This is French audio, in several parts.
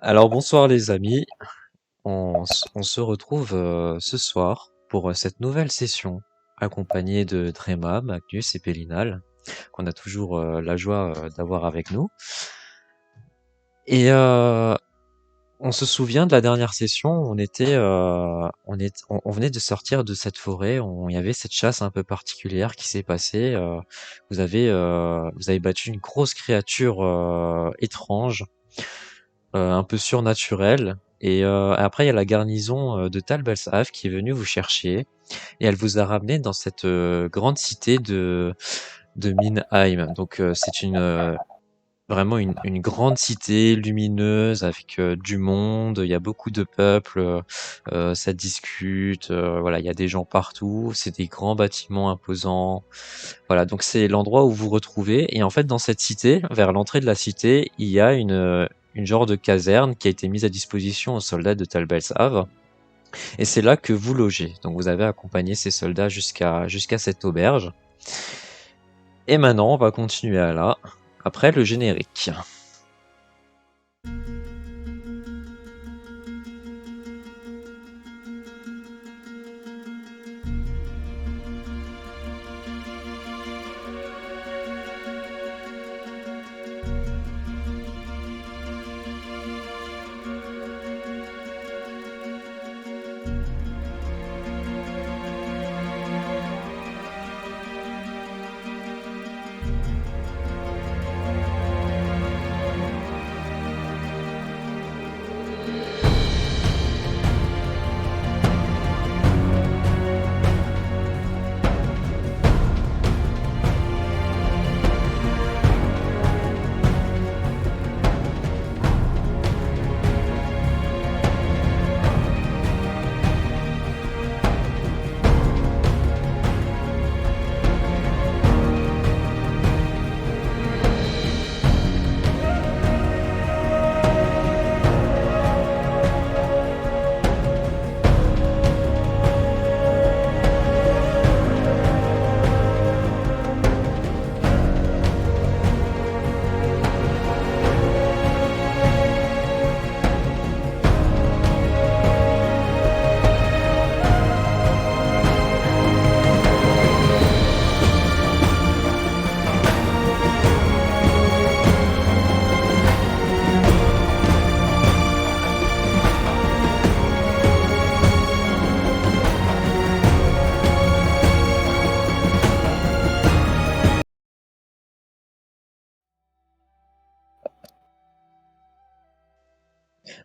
Alors bonsoir les amis, on se retrouve ce soir pour cette nouvelle session accompagnée de Drema, Magnus et Pélinal, qu'on a toujours la joie d'avoir avec nous. Et on se souvient de la dernière session, on venait de sortir de cette forêt, il y avait cette chasse un peu particulière qui s'est passée. Vous avez battu une grosse créature étrange, un peu surnaturelle. Et après, il y a la garnison de Tal Belsav qui est venue vous chercher et elle vous a ramené dans cette grande cité de Minheim. Donc c'est vraiment une grande cité lumineuse avec du monde. Il y a beaucoup de peuples, ça discute. Voilà, il y a des gens partout. C'est des grands bâtiments imposants. Voilà, donc c'est l'endroit où vous vous retrouvez. Et en fait, dans cette cité, vers l'entrée de la cité, il y a une genre de caserne qui a été mise à disposition aux soldats de Tal Belsav. Et c'est là que vous logez. Donc vous avez accompagné ces soldats jusqu'à cette auberge. Et maintenant, on va continuer à là, après le générique.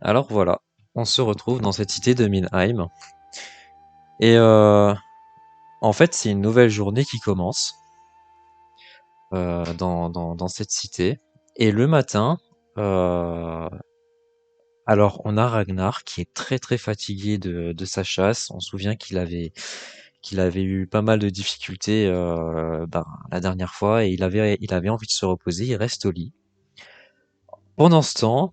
Alors voilà, on se retrouve dans cette cité de Minheim. Et en fait, c'est une nouvelle journée qui commence dans cette cité. Et le matin, euh, alors on a Ragnar qui est très très fatigué de sa chasse. On se souvient qu'il avait eu pas mal de difficultés la dernière fois et il avait envie de se reposer. Il reste au lit. Pendant ce temps,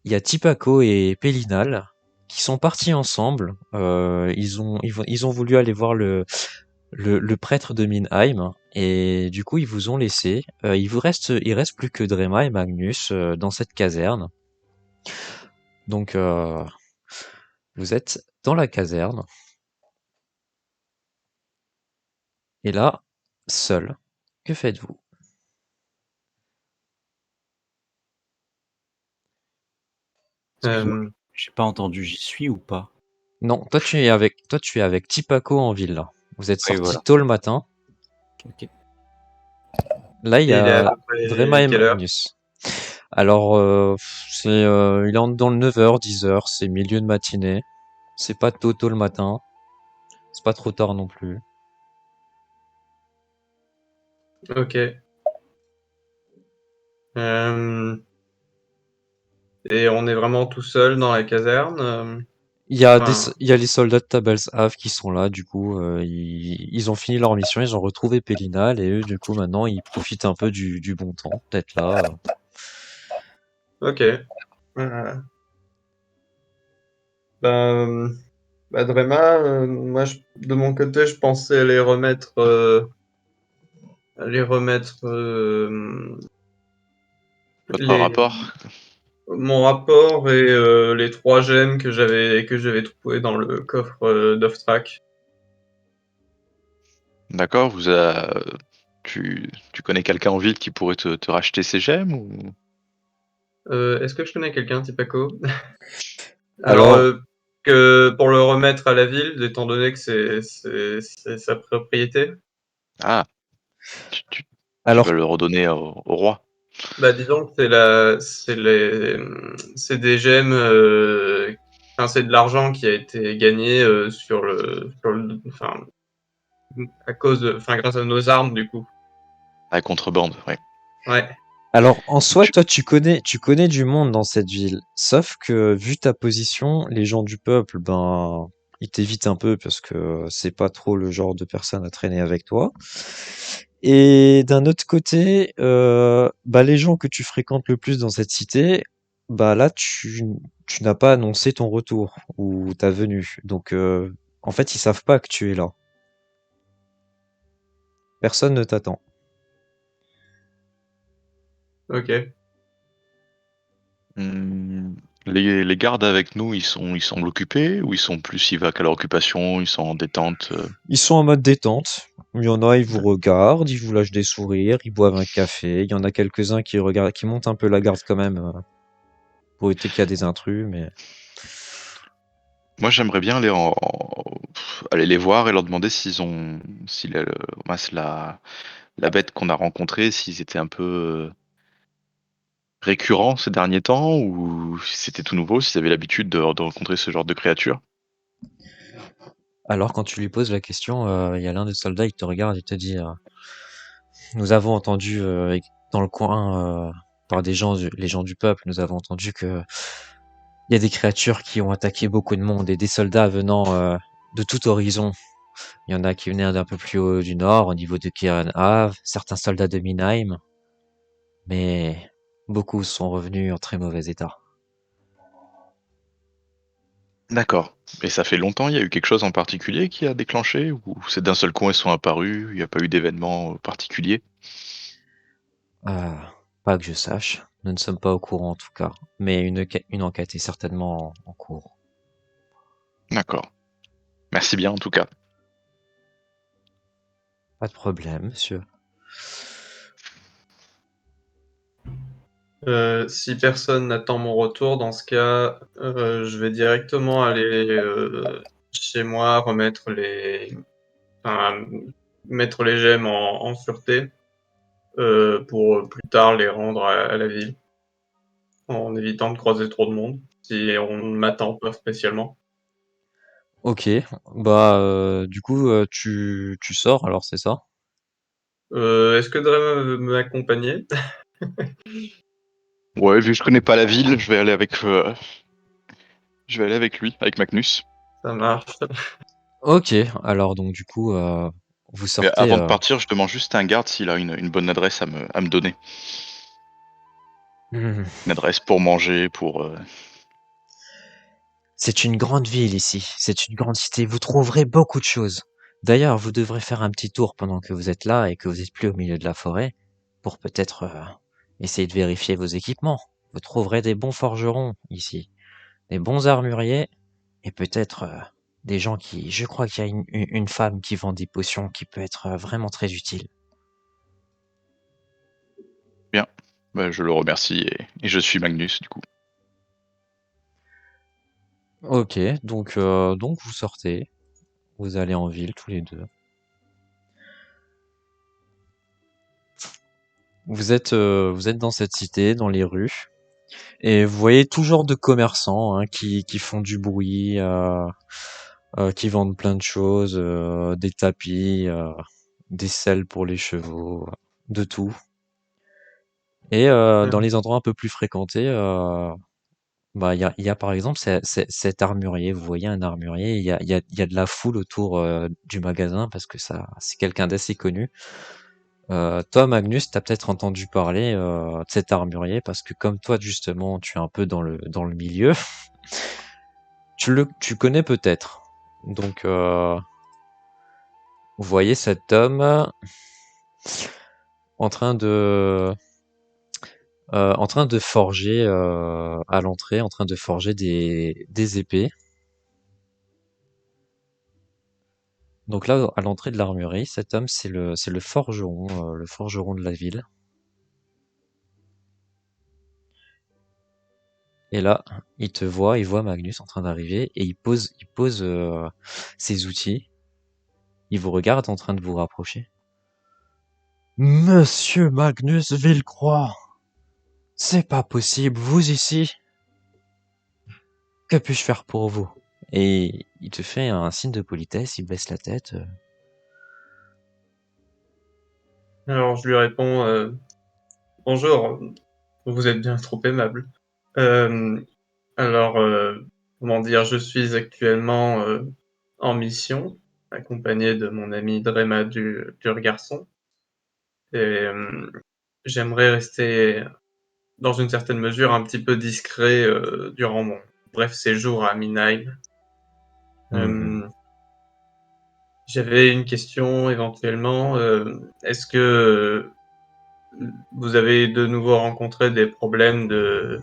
il y a Tipako et Pélinal qui sont partis ensemble. Ils ont voulu aller voir le prêtre de Minheim et du coup ils vous ont laissé. Il reste plus que Drema et Magnus dans cette caserne. Donc vous êtes dans la caserne et là, seul. Que faites-vous? Excuse-moi, Euh, j'ai pas entendu, j'y suis ou pas? Non, toi tu es avec Tipako en ville là. Vous êtes Oui, sortis voilà. tôt le matin. Ok. Là, il y et il est à a peu Drema près et quelle heure? Magnus. Alors, il entre dans le 9h, 10h, c'est milieu de matinée. C'est pas tôt le matin, c'est pas trop tard non plus. Ok. Euh, et on est vraiment tout seul dans la caserne. Enfin, Il y a les soldats de Tabelshave qui sont là, du coup, ils ont fini leur mission, ils ont retrouvé Pélinal et eux, du coup, maintenant, ils profitent un peu du bon temps d'être là. ok. Euh, ben, Drema, moi, de mon côté, je pensais les remettre Votre les, rapport? Mon rapport et les 3 gemmes que j'avais trouvées dans le coffre d'Off-Track. D'accord, tu connais quelqu'un en ville qui pourrait te racheter ces gemmes ou... Est-ce que je connais quelqu'un, Tipaco? Alors, Alors, que pour le remettre à la ville, étant donné que c'est sa propriété. Ah, tu, tu- tu alors, vas le redonner au roi. Bah, disons que c'est des gemmes, enfin, c'est de l'argent qui a été gagné enfin, grâce à nos armes, du coup. À contrebande, ouais. Ouais. alors, en soi, Tu- toi, tu connais du monde dans cette ville. Sauf que, vu ta position, les gens du peuple, ben, ils t'évitent un peu parce que c'est pas trop le genre de personne à traîner avec toi. Et d'un autre côté, bah, les gens que tu fréquentes le plus dans cette cité, bah là, tu n'as pas annoncé ton retour ou ta venue. Donc, en fait, ils savent pas que tu es là. Personne ne t'attend. Ok. Hmm, les gardes avec nous, ils semblent occupés ou ils vaquent à leur occupation, ils sont en détente Ils sont en mode détente. Il y en a, ils vous regardent, ils vous lâchent des sourires, ils boivent un café. Il y en a quelques-uns qui regardent, qui montent un peu la garde quand même, pour éviter qu'il y a des intrus, mais Moi, j'aimerais bien aller les voir et leur demander si la bête qu'on a rencontrée, s'ils étaient un peu récurrents ces derniers temps ou si c'était tout nouveau, s'ils avaient l'habitude de rencontrer ce genre de créatures. alors quand tu lui poses la question, il y a l'un des soldats, il te regarde et te dit, nous avons entendu dans le coin, par les gens du peuple, nous avons entendu que il y a des créatures qui ont attaqué beaucoup de monde et des soldats venant de tout horizon. Il y en a qui venaient d'un peu plus haut du nord, au niveau de Kiran certains soldats de Minheim, mais beaucoup sont revenus en très mauvais état. D'accord. Et ça fait longtemps, il y a eu quelque chose en particulier qui a déclenché ou c'est d'un seul coup ils sont apparus, il n'y a pas eu d'événement particulier? Pas que je sache, nous ne sommes pas au courant en tout cas, mais une enquête est certainement en cours. D'accord. Merci bien en tout cas. Pas de problème, monsieur. Si personne n'attend mon retour, dans ce cas, je vais directement aller chez moi, enfin, mettre les gemmes en sûreté pour plus tard les rendre à la ville, en évitant de croiser trop de monde, si on ne m'attend pas spécialement. Ok, bah du coup tu sors alors c'est ça? Est-ce que Dre veut m'accompagner? Ouais, vu que je connais pas la ville, je vais aller avec lui, avec Magnus. Ça marche. Ok, alors donc du coup vous Mais sortez. avant de partir, je demande juste à un garde s'il a une bonne adresse à me donner. Hmm. Une adresse pour manger, C'est une grande ville ici, c'est une grande cité, vous trouverez beaucoup de choses. D'ailleurs, vous devrez faire un petit tour pendant que vous êtes là et que vous êtes plus au milieu de la forêt pour peut-être essayer de vérifier vos équipements. Vous trouverez des bons forgerons ici, des bons armuriers et peut-être des gens qui... Je crois qu'il y a une femme qui vend des potions qui peut être vraiment très utile. Bien. Bah, je le remercie et je suis Magnus du coup. Ok, donc vous sortez, vous allez en ville tous les deux. Vous êtes dans cette cité, dans les rues, et vous voyez tout genre de commerçants hein, qui font du bruit, qui vendent plein de choses, des tapis, des selles pour les chevaux, de tout. Et dans les endroits un peu plus fréquentés, bah il y a par exemple cet armurier. Vous voyez un armurier, il y a de la foule autour du magasin parce que ça c'est quelqu'un d'assez connu. Toi, Magnus, t'as peut-être entendu parler de cet armurier parce que comme toi justement, tu es un peu dans le milieu, tu connais peut-être. Donc, vous voyez cet homme en train en train de forger à l'entrée, en train de forger des épées. Donc là, à l'entrée de l'armurerie, cet homme, c'est le forgeron de la ville. Et là, il voit Magnus en train d'arriver et il pose ses outils. Il vous regarde en train de vous rapprocher. Monsieur Magnus Villecroix, c'est pas possible, vous ici? Que puis-je faire pour vous? Et il te fait un signe de politesse, il baisse la tête. Alors je lui réponds bonjour, vous êtes bien trop aimable. Euh, alors, comment dire, je suis actuellement en mission, accompagné de mon ami Drema du Garçon, et j'aimerais rester, dans une certaine mesure, un petit peu discret durant mon bref séjour à Minheim. Mhm. J'avais une question éventuellement. Est-ce que vous avez de nouveau rencontré des problèmes de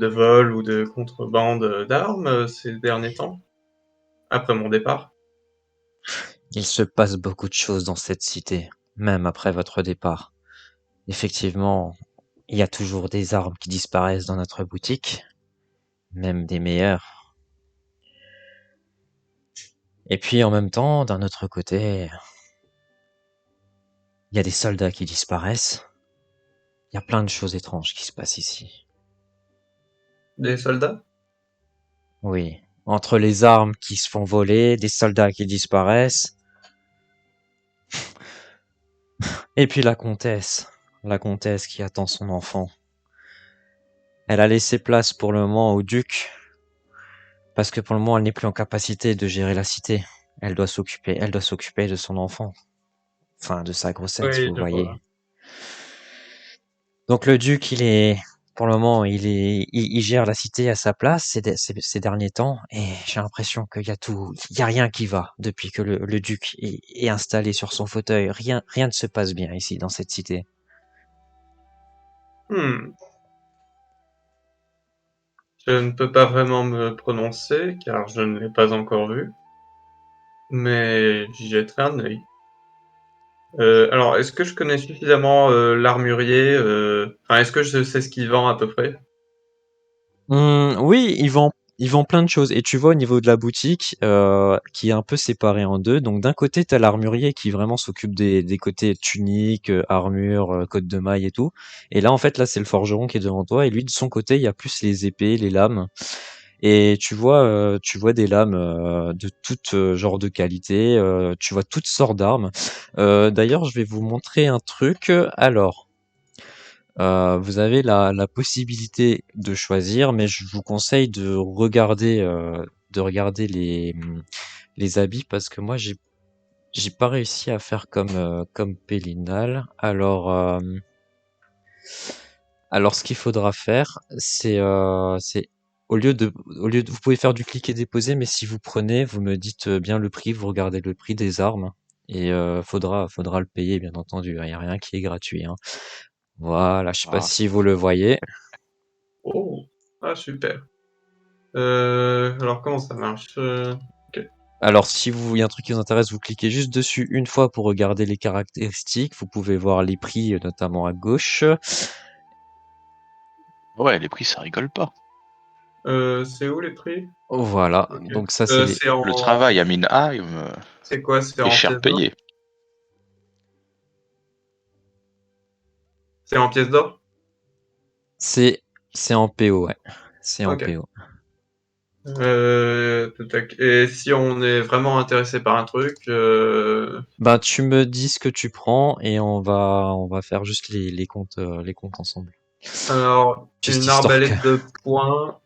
vol ou de contrebande d'armes ces derniers temps, après mon départ? Il se passe beaucoup de choses dans cette cité, même après votre départ. Effectivement, il y a toujours des armes qui disparaissent dans notre boutique, même des meilleures. Et puis en même temps, d'un autre côté, il y a des soldats qui disparaissent. Il y a plein de choses étranges qui se passent ici. Des soldats? Oui, entre les armes qui se font voler, des soldats qui disparaissent, et puis la comtesse qui attend son enfant. Elle a laissé place pour le moment au duc, parce que pour le moment elle n'est plus en capacité de gérer la cité. Elle doit s'occuper de son enfant, enfin de sa grossesse, Oui, vous je vois. voyez. Donc le duc, pour le moment, il gère la cité à sa place ces derniers temps, et j'ai l'impression il y a rien qui va depuis que le duc est installé sur son fauteuil. Rien ne se passe bien ici dans cette cité. Hmm. Je ne peux pas vraiment me prononcer car je ne l'ai pas encore vu, mais j'y jetterai un œil. Alors, est-ce que je connais suffisamment l'armurier enfin, est-ce que je sais ce qu'il vend à peu près? Oui, il vend plein de choses. Et tu vois, au niveau de la boutique, qui est un peu séparée en deux. Donc, d'un côté, t'as l'armurier qui vraiment s'occupe des côtés tunique, armure, côte de maille et tout. Et là, en fait, là, c'est le forgeron qui est devant toi. Et lui, de son côté, il y a plus les épées, les lames. Et tu vois des lames de tout genre de qualité. Tu vois toutes sortes d'armes. D'ailleurs, je vais vous montrer un truc. Alors. Vous avez la possibilité de choisir, mais je vous conseille de regarder les habits parce que moi j'ai pas réussi à faire comme Pélinal. Alors ce qu'il faudra faire, c'est vous pouvez faire du cliquer déposer, mais si vous prenez, vous me dites bien le prix, vous regardez le prix des armes et faudra le payer bien entendu. Il y a rien qui est gratuit, hein. Voilà, je sais pas Ah, si vous le voyez. Oh! Ah super. Alors comment ça marche? OK. Alors, si vous, il y a un truc qui vous intéresse, vous cliquez juste dessus une fois pour regarder les caractéristiques. Vous pouvez voir les prix, notamment à gauche. ouais, les prix, ça rigole pas. C'est où les prix? Voilà. OK. Donc ça, c'est les. C'est Le en travail à Minheim c'est quoi? C'est est en cher pièces d'or? payé. C'est en pièces d'or? C'est, c'est en PO, ouais. C'est en OK. PO. Tac et si on est vraiment intéressé par un truc, Ben, tu me dis ce que tu prends et on va faire juste les comptes ensemble. alors Juste une histoire que. arbalète de poing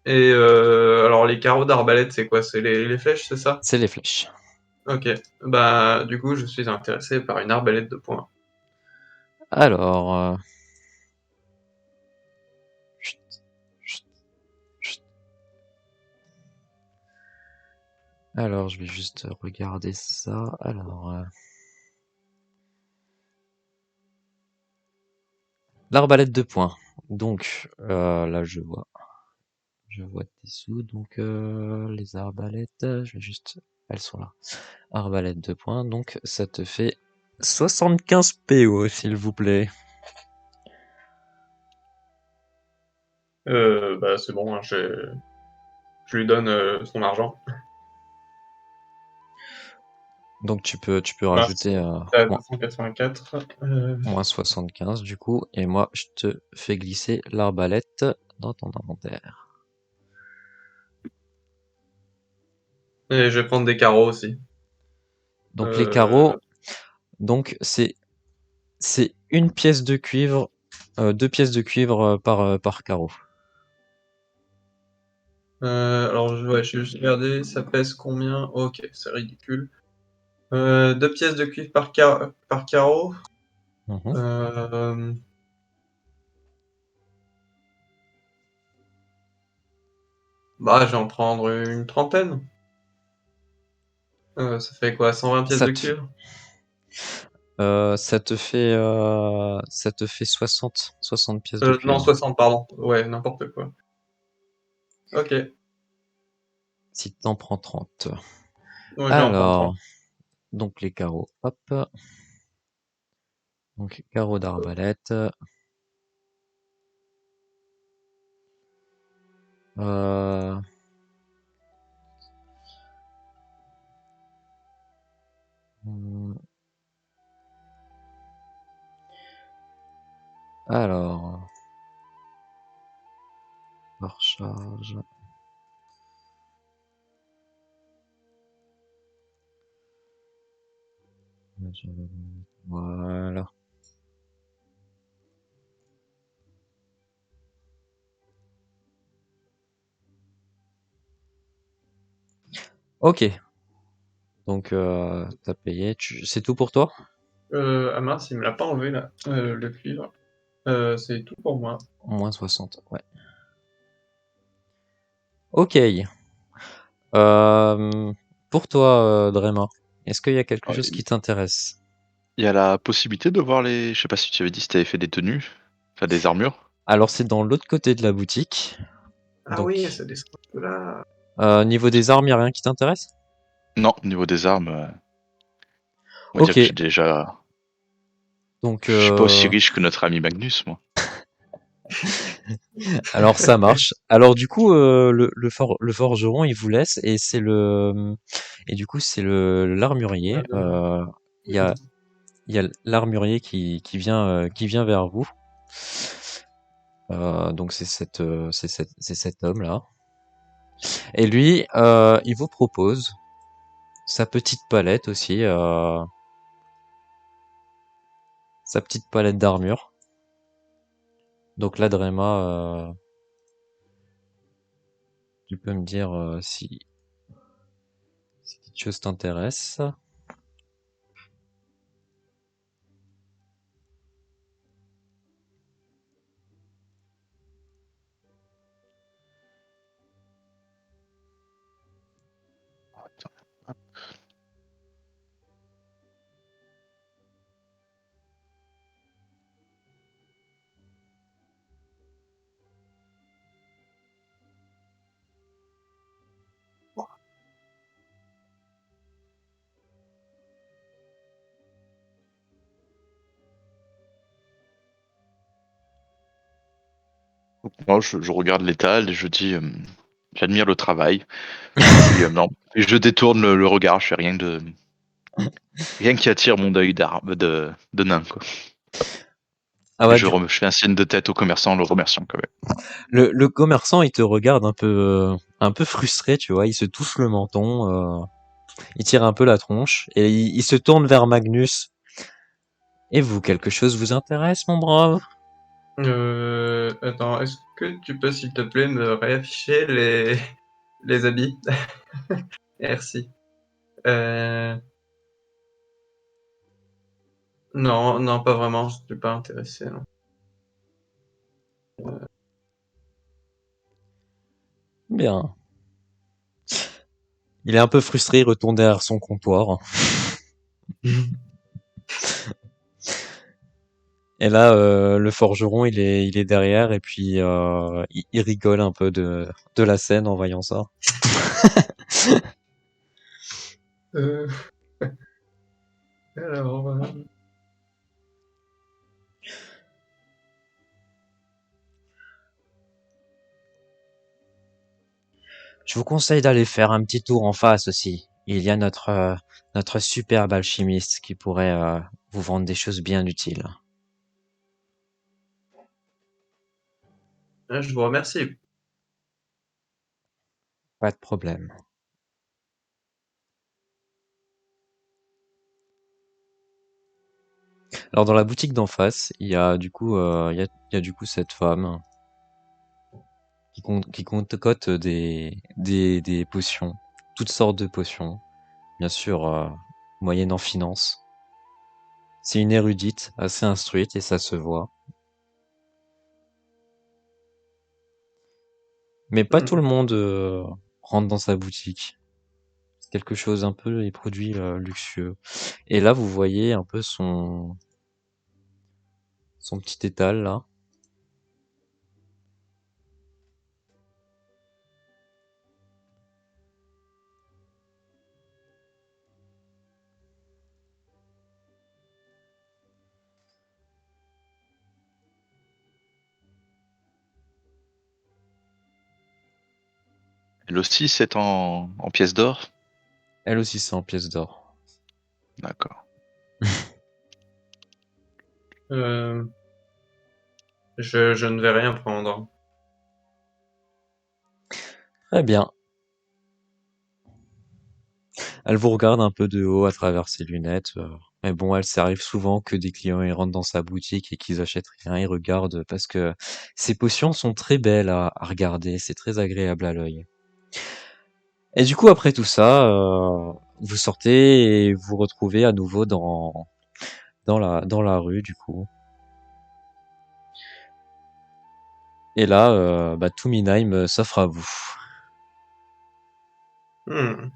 et alors les carreaux d'arbalète, c'est quoi? C'est les flèches, c'est ça? C'est les flèches. OK. Bah, du coup, je suis intéressé par une arbalète de poing. Alors, chut, chut, chut. Alors, je vais juste regarder ça. Alors, l'arbalète de poing. Donc, là, je vois tes sous. Donc, les arbalètes, je vais juste... Elles sont là. Arbalète de poing. Donc, ça te fait 75 PO, s'il vous plaît. Bah, c'est bon, hein, je lui donne son argent. Donc, tu peux Merci. rajouter T'es à moins, 284. moins 75, du coup. Et moi, je te fais glisser l'arbalète dans ton inventaire. Et je vais prendre des carreaux aussi. Donc, les carreaux, Euh, donc, c'est une pièce de cuivre, 2 pièces de cuivre par carreau. alors, ouais, je vais juste regarder, ça pèse combien? Ok, c'est ridicule. 2 pièces de cuivre par carreau. Mhm. Euh, Bah, je vais en prendre une trentaine. Ça fait quoi? 120 pièces Ça de te, cuivre? ça te fait 60 pièces de Non, cuivre. 60, pardon. Ouais, n'importe quoi. Ok, Si t'en prends 30. ouais, je vais en prendre 30. Alors, donc les carreaux, hop. Donc carreaux d'arbalète. Euh, hmm, alors, par charge. Voilà. Ok. Donc, t'as payé. C'est tout pour toi? Ah mince, il me l'a pas enlevé là, le cuivre. C'est tout pour moi. Moins 60, ouais. Ok. Pour toi, Drema, est-ce qu'il y a quelque Ouais, chose qui t'intéresse? il y a la possibilité de voir les. Je sais pas si tu avais dit si tu avais fait des tenues, enfin des armures. Alors, c'est dans l'autre côté de la boutique. Ah oui, Donc, ça descend un peu là. niveau des armes, y a rien qui t'intéresse? Non, au niveau des armes, on va dire Ok. que j'ai déjà. Donc, Je suis pas aussi riche que notre ami Magnus, moi. alors ça marche. Alors du coup, le forgeron, il vous laisse et du coup, c'est l'armurier. Il y a l'armurier qui vient vers vous. Donc c'est cet homme-là. Et lui, il vous propose sa petite palette aussi, sa petite palette d'armure. Donc là, Drema, tu peux me dire si quelque chose t'intéresse. Moi, je regarde l'étal et je dis, j'admire le travail. Puis non, et je détourne le regard. Je fais rien qui attire mon œil de nain, quoi. Ah Et bah, je fais un signe de tête au commerçant, le remerciant quand même. le commerçant, il te regarde un peu frustré, tu vois. Il se touche le menton, il tire un peu la tronche et il se tourne vers Magnus. Et vous, quelque chose vous intéresse, mon brave? Attends, est-ce que tu peux, s'il te plaît, me réafficher les habits? Merci. Euh, non, non, pas vraiment, je suis pas intéressé, non. Bien. Il est un peu frustré, il retourne derrière son comptoir. Et là, le forgeron, il est derrière et puis il rigole un peu de la scène en voyant ça. Euh, alors, Je vous conseille d'aller faire un petit tour en face aussi. Il y a notre superbe alchimiste qui pourrait vous vendre des choses bien utiles. je vous remercie. Pas de problème. Alors dans la boutique d'en face, il y a du coup, il y a du coup cette femme qui concocte des potions, toutes sortes de potions, bien sûr, moyennant finance. C'est une érudite, assez instruite et ça se voit. Mais pas tout le monde rentre dans sa boutique. C'est quelque chose un peu les produits luxueux. Et là, vous voyez un peu son petit étal là. Elle aussi, c'est en pièces d'or. Elle aussi, c'est en pièces d'or. D'accord. Euh, je ne vais rien prendre. Très bien. Elle vous regarde un peu de haut à travers ses lunettes. Mais bon, elle s'arrive souvent que des clients ils rentrent dans sa boutique et qu'ils achètent rien. Ils regardent parce que ces potions sont très belles à regarder. C'est très agréable à l'œil. Et du coup, après tout ça, vous sortez et vous retrouvez à nouveau dans la rue, du coup. Et là, bah, tout Minheim s'offre à vous. Hmm.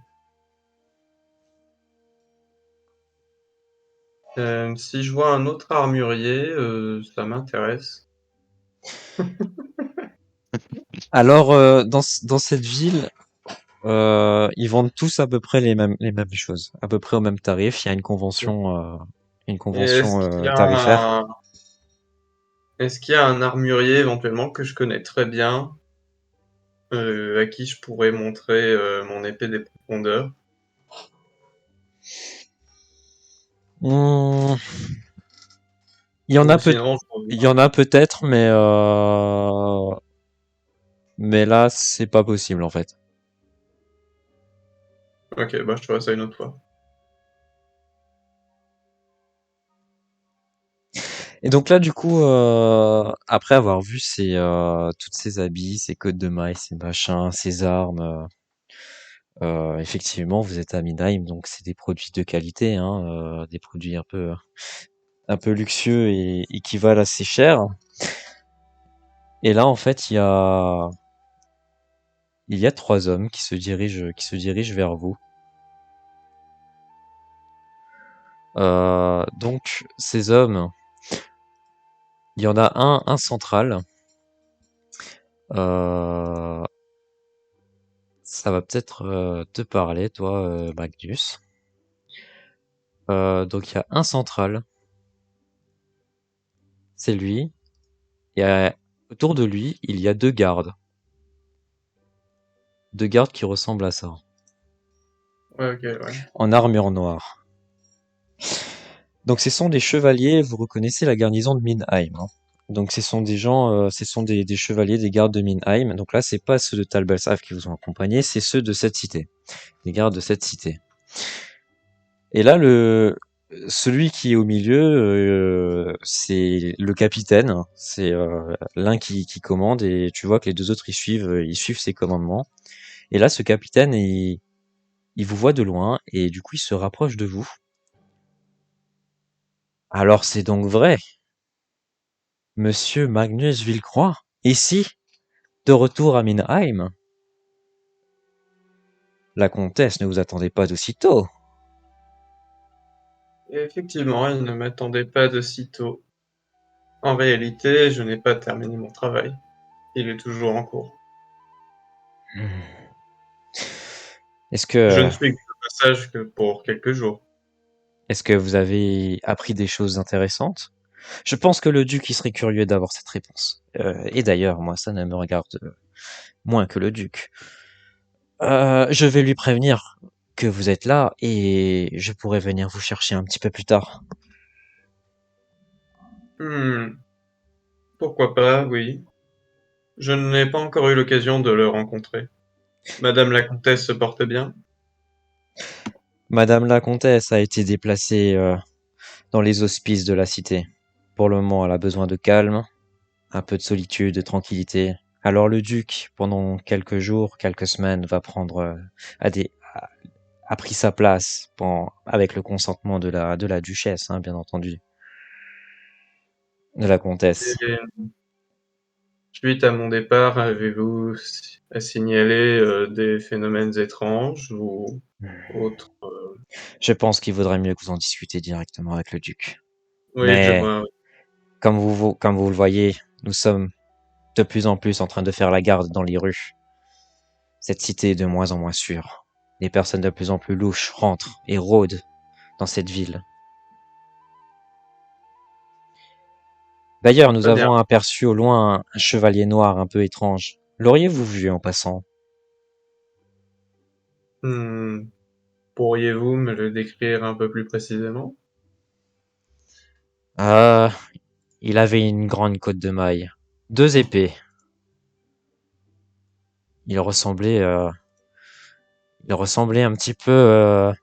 Si je vois un autre armurier, ça m'intéresse. Alors, dans cette ville, ils vendent tous à peu près les mêmes choses, à peu près au même tarif. Il y a une Et est-ce convention qu'il y a tarifaire. est-ce qu'il y a un armurier éventuellement que je connais très bien, à qui je pourrais montrer mon épée des profondeurs? Hmm, il y en a Ou peut, sinon, il y en a peut-être, mais là, c'est pas possible en fait. ok, bah je ferai ça une autre fois. Et donc là, du coup, après avoir vu toutes ces habits, ces cottes de mailles, ces machins, ces armes, effectivement, vous êtes à Midheim, donc c'est des produits de qualité, hein, des produits un peu luxueux et qui valent assez cher. Et là, en fait, il y a trois hommes qui se dirigent vers vous. Donc, ces hommes, il y en a un central. Euh, Ça va peut-être te parler, toi, Magnus. Donc il y a un central, c'est lui, et autour de lui, il y a deux gardes qui ressemblent à ça, Ouais, ok, ouais. en armure noire. Donc ce sont des chevaliers, vous reconnaissez la garnison de Minheim, hein. Donc ce sont des gens, ce sont des chevaliers, des gardes de Minheim. Donc là, c'est pas ceux de Talbelsav qui vous ont accompagné, c'est ceux de cette cité, les gardes de cette cité. Et là, celui qui est au milieu, c'est le capitaine. C'est l'un qui commande et tu vois que les deux autres ils suivent ses commandements. Et là, ce capitaine, il vous voit de loin et du coup, il se rapproche de vous. Alors, c'est donc vrai, Monsieur Magnus Villecroix, ici, de retour à Minheim. La comtesse ne vous attendait pas d'aussitôt. Et effectivement, elle ne m'attendait pas de si tôt. En réalité, je n'ai pas terminé mon travail. Il est toujours en cours. Est-ce Je que, ne suis de passage que pour quelques jours. est-ce que vous avez appris des choses intéressantes? Je pense que le duc, il serait curieux d'avoir cette réponse. Et d'ailleurs, moi, ça ne me regarde moins que le duc. Je vais lui prévenir que vous êtes là et je pourrai venir vous chercher un petit peu plus tard. Hmm, pourquoi pas, oui. Je n'ai pas encore eu l'occasion de le rencontrer. Madame la comtesse se porte bien? Madame la comtesse a été déplacée dans les hospices de la cité. Pour le moment, elle a besoin de calme, un peu de solitude, de tranquillité. Alors le duc, pendant quelques jours, quelques semaines, va prendre a, des- a pris sa place avec le consentement de la duchesse, hein, bien entendu, de la comtesse. Et suite à mon départ, avez-vous à signaler des phénomènes étranges ou autres? Je pense qu'il vaudrait mieux que vous en discutiez directement avec le duc. Oui, je Mais vois. comme vous le voyez, nous sommes de plus en plus en train de faire la garde dans les rues. Cette cité est de moins en moins sûre. Les personnes de plus en plus louches rentrent et rôdent dans cette ville. D'ailleurs, nous Très bien. avons aperçu au loin un chevalier noir un peu étrange. L'auriez-vous vu en passant? Hmm, pourriez-vous me le décrire un peu plus précisément? Ah, il avait une grande côte de mailles, deux épées. Il ressemblait, euh, il ressemblait un petit peu.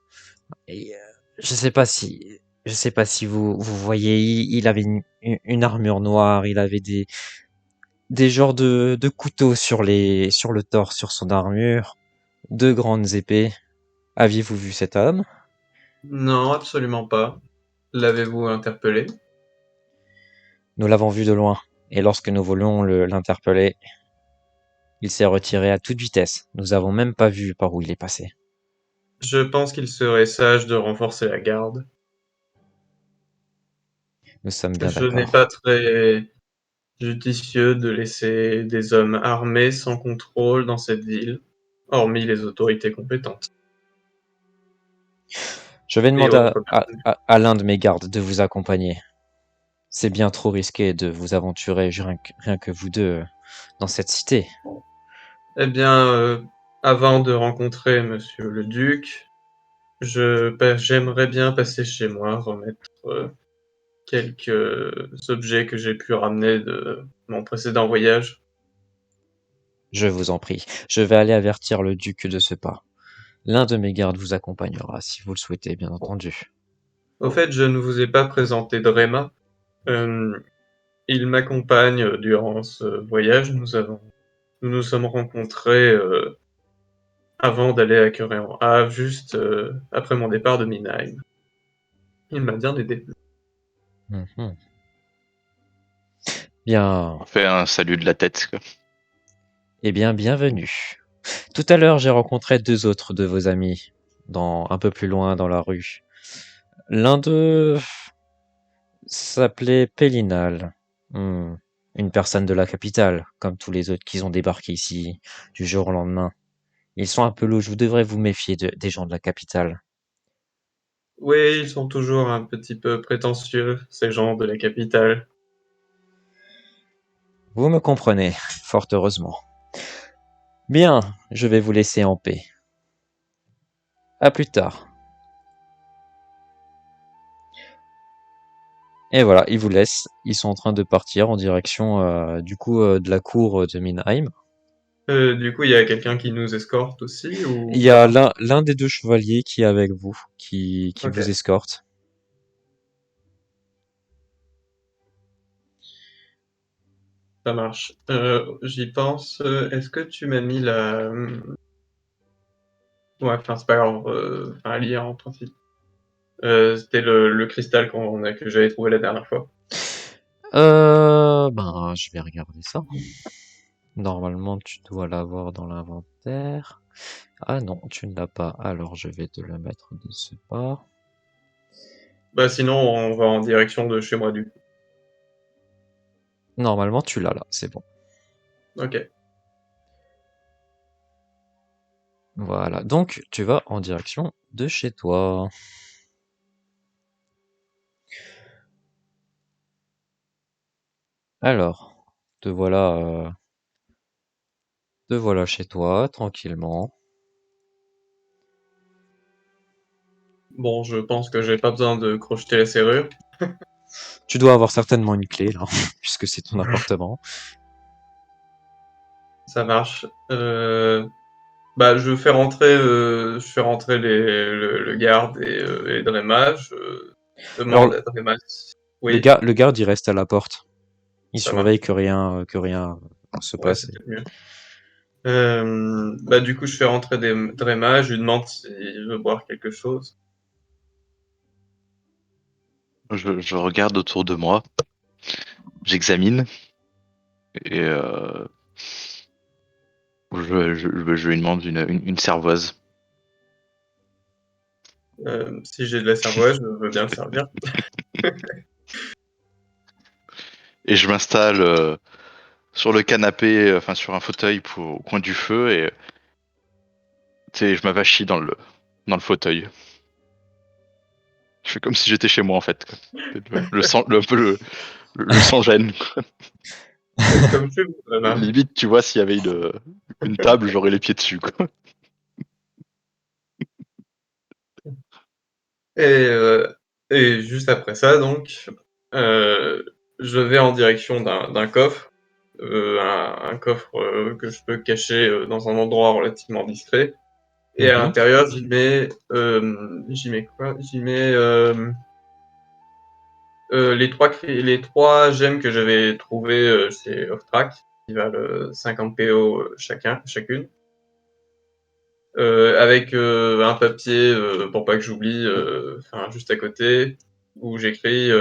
Je sais pas si, je sais pas si vous voyez. Il avait une armure noire. Il avait des genres de couteaux sur le torse, sur son armure, deux grandes épées. Aviez-vous vu cet homme? Non, absolument pas. L'avez-vous interpellé? Nous l'avons vu de loin, et lorsque nous voulions l'interpeller, il s'est retiré à toute vitesse. Nous avons même pas vu par où il est passé. Je pense qu'il serait sage de renforcer la garde. Nous sommes bien Je n'ai d'accord. pas très judicieux de laisser des hommes armés sans contrôle dans cette ville, hormis les autorités compétentes. Je vais Et demander autres personnes. à l'un de mes gardes de vous accompagner. C'est bien trop risqué de vous aventurer rien que vous deux dans cette cité. Eh bien, avant de rencontrer monsieur le duc, j'aimerais bien passer chez moi, remettre quelques objets que j'ai pu ramener de mon précédent voyage. Je vous en prie. Je vais aller avertir le duc de ce pas. L'un de mes gardes vous accompagnera, si vous le souhaitez, bien entendu. Au fait, je ne vous ai pas présenté Drema. Euh, il m'accompagne durant ce voyage. Nous nous sommes rencontrés avant d'aller à Curéan-A, juste après mon départ de Minheim. Il m'a bien aidé. Mhm. Bien, On fait un salut de la tête, quoi. eh bien, bienvenue. Tout à l'heure, j'ai rencontré deux autres de vos amis, un peu plus loin dans la rue. L'un d'eux s'appelait Pélinal. Hmm. Une personne de la capitale, comme tous les autres qui ont débarqué ici du jour au lendemain. Ils sont un peu louches, vous devrez vous méfier des gens de la capitale. Oui, ils sont toujours un petit peu prétentieux, ces gens de la capitale. Vous me comprenez, fort heureusement. Bien, je vais vous laisser en paix. À plus tard. Et voilà, ils vous laissent. Ils sont en train de partir en direction de la cour de Minheim. Du coup, il y a quelqu'un qui nous escorte aussi Il ou y a pas? l'un des deux chevaliers qui est avec vous, qui Ok, vous escorte. ça marche. J'y pense. Est-ce que tu m'as mis la... Ouais, enfin, c'est pas grave. Enfin, lire en principe. C'était le cristal que j'avais trouvé la dernière fois. Ben, je vais regarder ça. Normalement, tu dois l'avoir dans l'inventaire. Ah non, tu ne l'as pas. Alors, je vais te le mettre de ce pas. Bah sinon, on va en direction de chez moi du coup. Normalement, tu l'as là, c'est bon. Ok. Voilà, donc tu vas en direction de chez toi. Alors, te voilà, te voilà chez toi, tranquillement. Bon, je pense que j'ai pas besoin de crocheter la serrure. Tu dois avoir certainement une clé là, puisque c'est ton appartement. Ça marche. Bah, je fais rentrer le garde et Drema. Je demande Alors, à Drema. Oui, le garde, il reste à la porte. Il ça surveille marche. que rien se Ouais, passe. c'est peut-être mieux. Bah, du coup, je fais rentrer Drema. Je lui demande s'il veut boire quelque chose. Je regarde autour de moi, j'examine et je lui demande une cervoise. Si j'ai de la cervoise, je veux bien le servir. Et je m'installe sur le canapé, enfin sur un fauteuil au coin du feu et tu sais, je m'avachis dans le fauteuil. Je fais comme si j'étais chez moi en fait, quoi. Le sang, un peu le sang gêne, quoi. Faites comme chez vous, Drema. Limite, tu vois, s'il y avait une table, j'aurais les pieds dessus, quoi. Et, euh, et juste après ça, donc, euh, je vais en direction d'un coffre, un coffre que je peux cacher dans un endroit relativement discret. Et à Mhm. l'intérieur, j'y mets quoi? J'y mets les trois gemmes que j'avais trouvées chez Off-Track, qui valent 50 PO chacune. Avec un papier pour pas que j'oublie, enfin juste à côté, où j'écris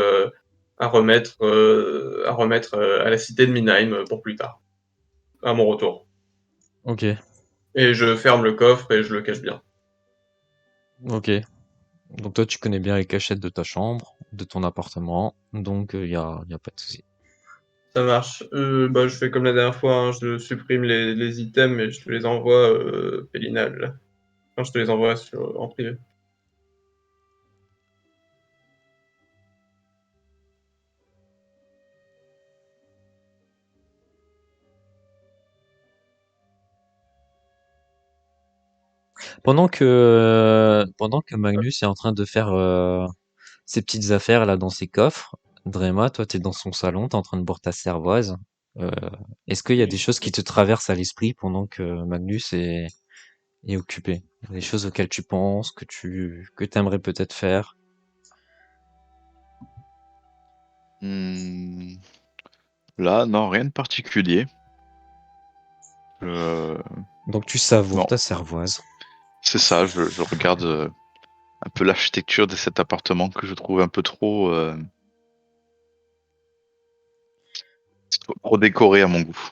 à remettre à la cité de Minheim pour plus tard, à mon retour. Ok, Et je ferme le coffre et je le cache bien. ok. Donc toi, tu connais bien les cachettes de ta chambre, de ton appartement, donc y a pas de souci. Ça marche. Bah, je fais comme la dernière fois, hein, je supprime les items et je te les envoie Pélinal. Enfin, je te les envoie en privé. Pendant que Magnus est en train de faire ses petites affaires là dans ses coffres, Drema, toi, t'es dans son salon, t'es en train de boire ta cervoise. Euh, Est-ce qu'il y a des choses qui te traversent à l'esprit pendant que est occupé? Des choses auxquelles tu penses, que t'aimerais peut-être faire? Hmm, Là, non, rien de particulier. Donc tu savoures Non, ta cervoise. c'est ça, je regarde un peu l'architecture de cet appartement que je trouve un peu trop décoré à mon goût.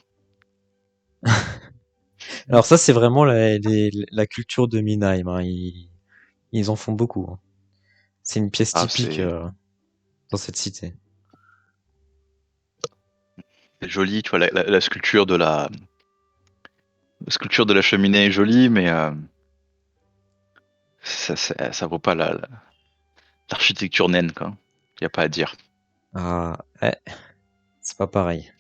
Alors ça, c'est vraiment la culture de Minaheim, hein. Ils en font beaucoup, hein. C'est une pièce Ah, typique dans cette cité. c'est joli, tu vois, la sculpture la sculpture de la cheminée est jolie, mais ça vaut pas l'architecture naine, quoi. Y a pas à dire. Ah, c'est pas pareil.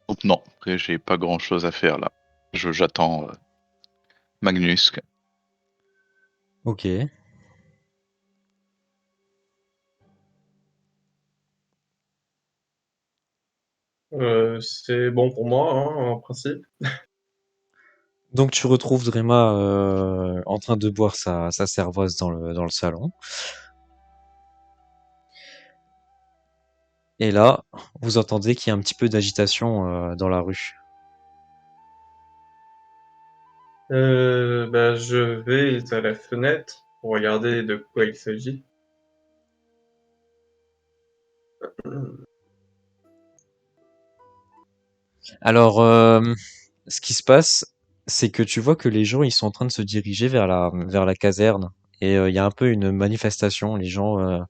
Donc non, après j'ai pas grand-chose à faire là. J'attends Magnus. Ok. C'est bon pour moi, hein, en principe. Donc tu retrouves Drema en train de boire sa cervoise dans le salon. Et là, vous entendez qu'il y a un petit peu d'agitation dans la rue. Bah, je vais à la fenêtre pour regarder de quoi il s'agit. Alors, ce qui se passe, c'est que tu vois que les gens, ils sont en train de se diriger vers la caserne. Et il y a un peu une manifestation. Les gens,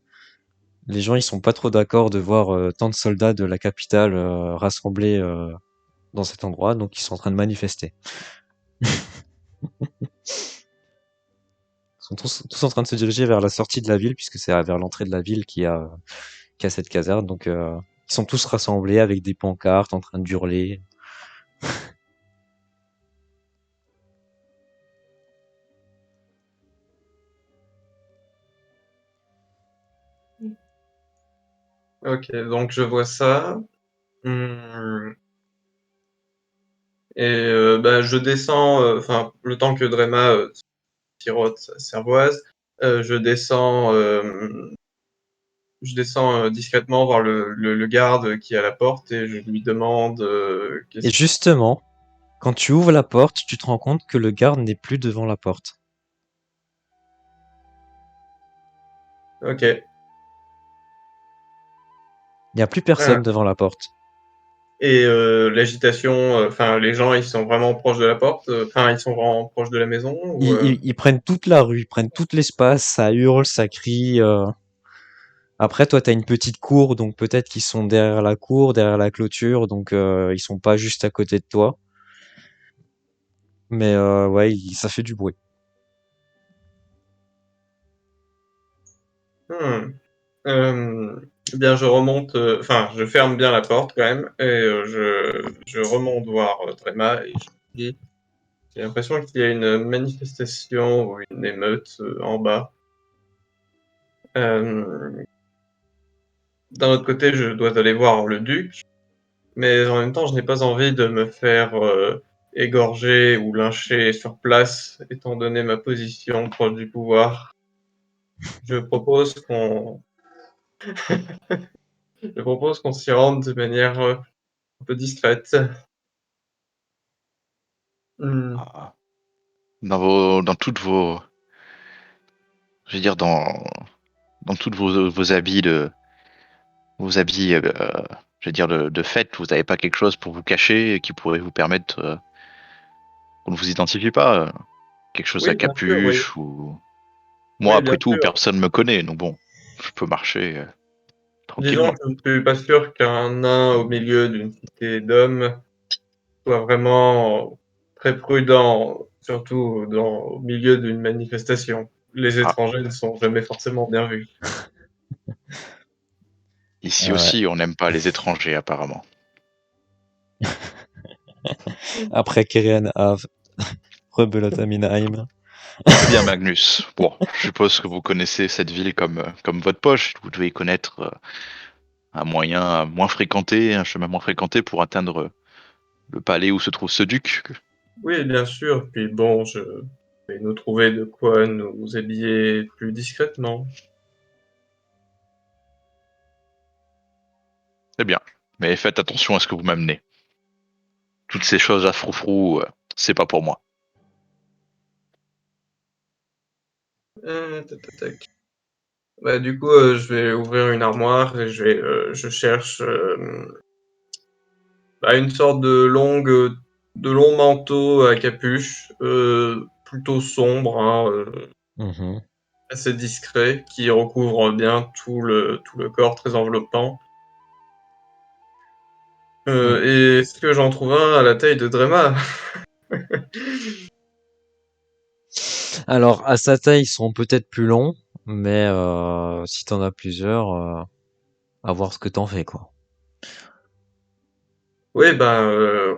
ils sont pas trop d'accord de voir tant de soldats de la capitale rassemblés dans cet endroit, donc ils sont en train de manifester. Ils sont tous en train de se diriger vers la sortie de la ville, puisque c'est vers l'entrée de la ville qu'il y a cette caserne. Donc ils sont tous rassemblés avec des pancartes, en train d'hurler. Ok, donc je vois ça. Hmm. Et bah, je descends, enfin, le temps que Drema sirote sa cervoise, je descends, discrètement voir le garde qui est à la porte et je lui demande Et qu'est-ce. justement, quand tu ouvres la porte, tu te rends compte que le garde n'est plus devant la porte. Ok. Il n'y a plus Ah. personne devant la porte. Et l'agitation, enfin, les gens, ils sont vraiment proches de la porte, enfin, ils sont vraiment proches de la maison ou Ils prennent toute la rue, ils prennent tout l'espace, ça hurle, ça crie. Après, toi, t'as une petite cour, donc peut-être qu'ils sont derrière la cour, derrière la clôture, donc ils sont pas juste à côté de toi. Mais ouais, ça fait du bruit. hmm. Eh bien, je remonte, enfin, je ferme bien la porte quand même, et je remonte voir Tréma et je lui dis, j'ai l'impression qu'il y a une manifestation ou une émeute en bas. Euh, D'un autre côté, je dois aller voir le duc, mais en même temps, je n'ai pas envie de me faire égorger ou lyncher sur place, étant donné ma position proche du pouvoir. Je propose qu'on, je propose qu'on s'y rende de manière un peu discrète. Hmm. Ah. Dans toutes vos, je veux dire, dans toutes vos habits vos habits, je veux dire, de fête, vous n'avez pas quelque chose pour vous cacher qui pourrait vous permettre qu'on ne vous identifie pas, quelque chose à Oui, bien sûr, oui. capuche ou moi Oui, bien après tout sûr. personne me connaît donc bon, je peux marcher Disons tranquillement. que je ne suis pas sûr qu'un nain au milieu d'une cité d'hommes soit vraiment très prudent, surtout au milieu d'une manifestation. Les Ah, étrangers ne sont jamais forcément bien vus. ici Ouais. aussi on n'aime pas les étrangers apparemment. Après Keren Ave, rebelote à Minheim. Eh bien Magnus, bon, je suppose que vous connaissez cette ville comme votre poche, vous devez y connaître un moyen moins fréquenté, un chemin moins fréquenté pour atteindre le palais où se trouve ce duc. Oui, bien sûr. Puis bon, je vais nous trouver de quoi nous habiller plus discrètement. Eh bien, mais faites attention à ce que vous m'amenez. Toutes ces choses à froufrou, c'est pas pour moi. Tac, tac, tac. Bah, du coup, je vais ouvrir une armoire et je cherche bah, une sorte de long manteau à capuche, plutôt sombre, hein, Mhm. assez discret, qui recouvre bien tout le corps, très enveloppant. Mm. Et est-ce que j'en trouve un à la taille de Drema? Alors, à sa taille, ils sont peut-être plus longs, mais si t'en as plusieurs, à voir ce que t'en fais, quoi. Oui, ben,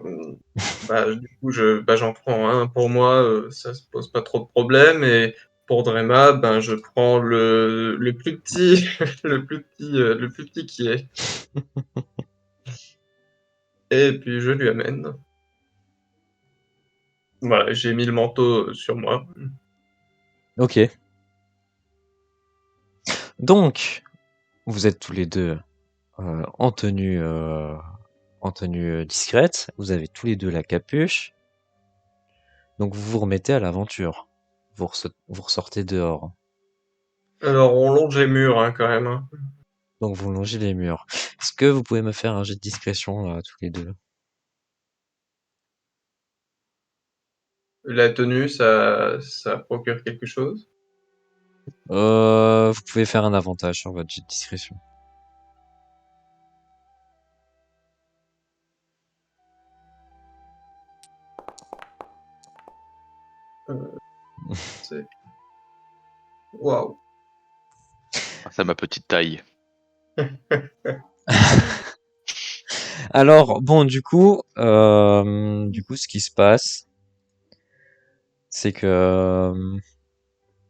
bah, du coup, j'en prends un pour moi, ça se pose pas trop de problème. Et pour Drema, ben, je prends le plus petit, le plus petit qui est. Et puis je lui amène. Voilà, j'ai mis le manteau sur moi. Ok. Donc, vous êtes tous les deux en tenue discrète. Vous avez tous les deux la capuche. Donc, vous vous remettez à l'aventure. Vous ressortez dehors. Alors, on longe les murs, hein, quand même, hein. Donc, vous longez les murs. Est-ce que vous pouvez me faire un jet de discrétion, tous les deux? La tenue, ça procure quelque chose? Vous pouvez faire un avantage sur votre jet de discrétion. C'est waouh! C'est ma petite taille. Alors, bon, ce qui se passe, c'est que,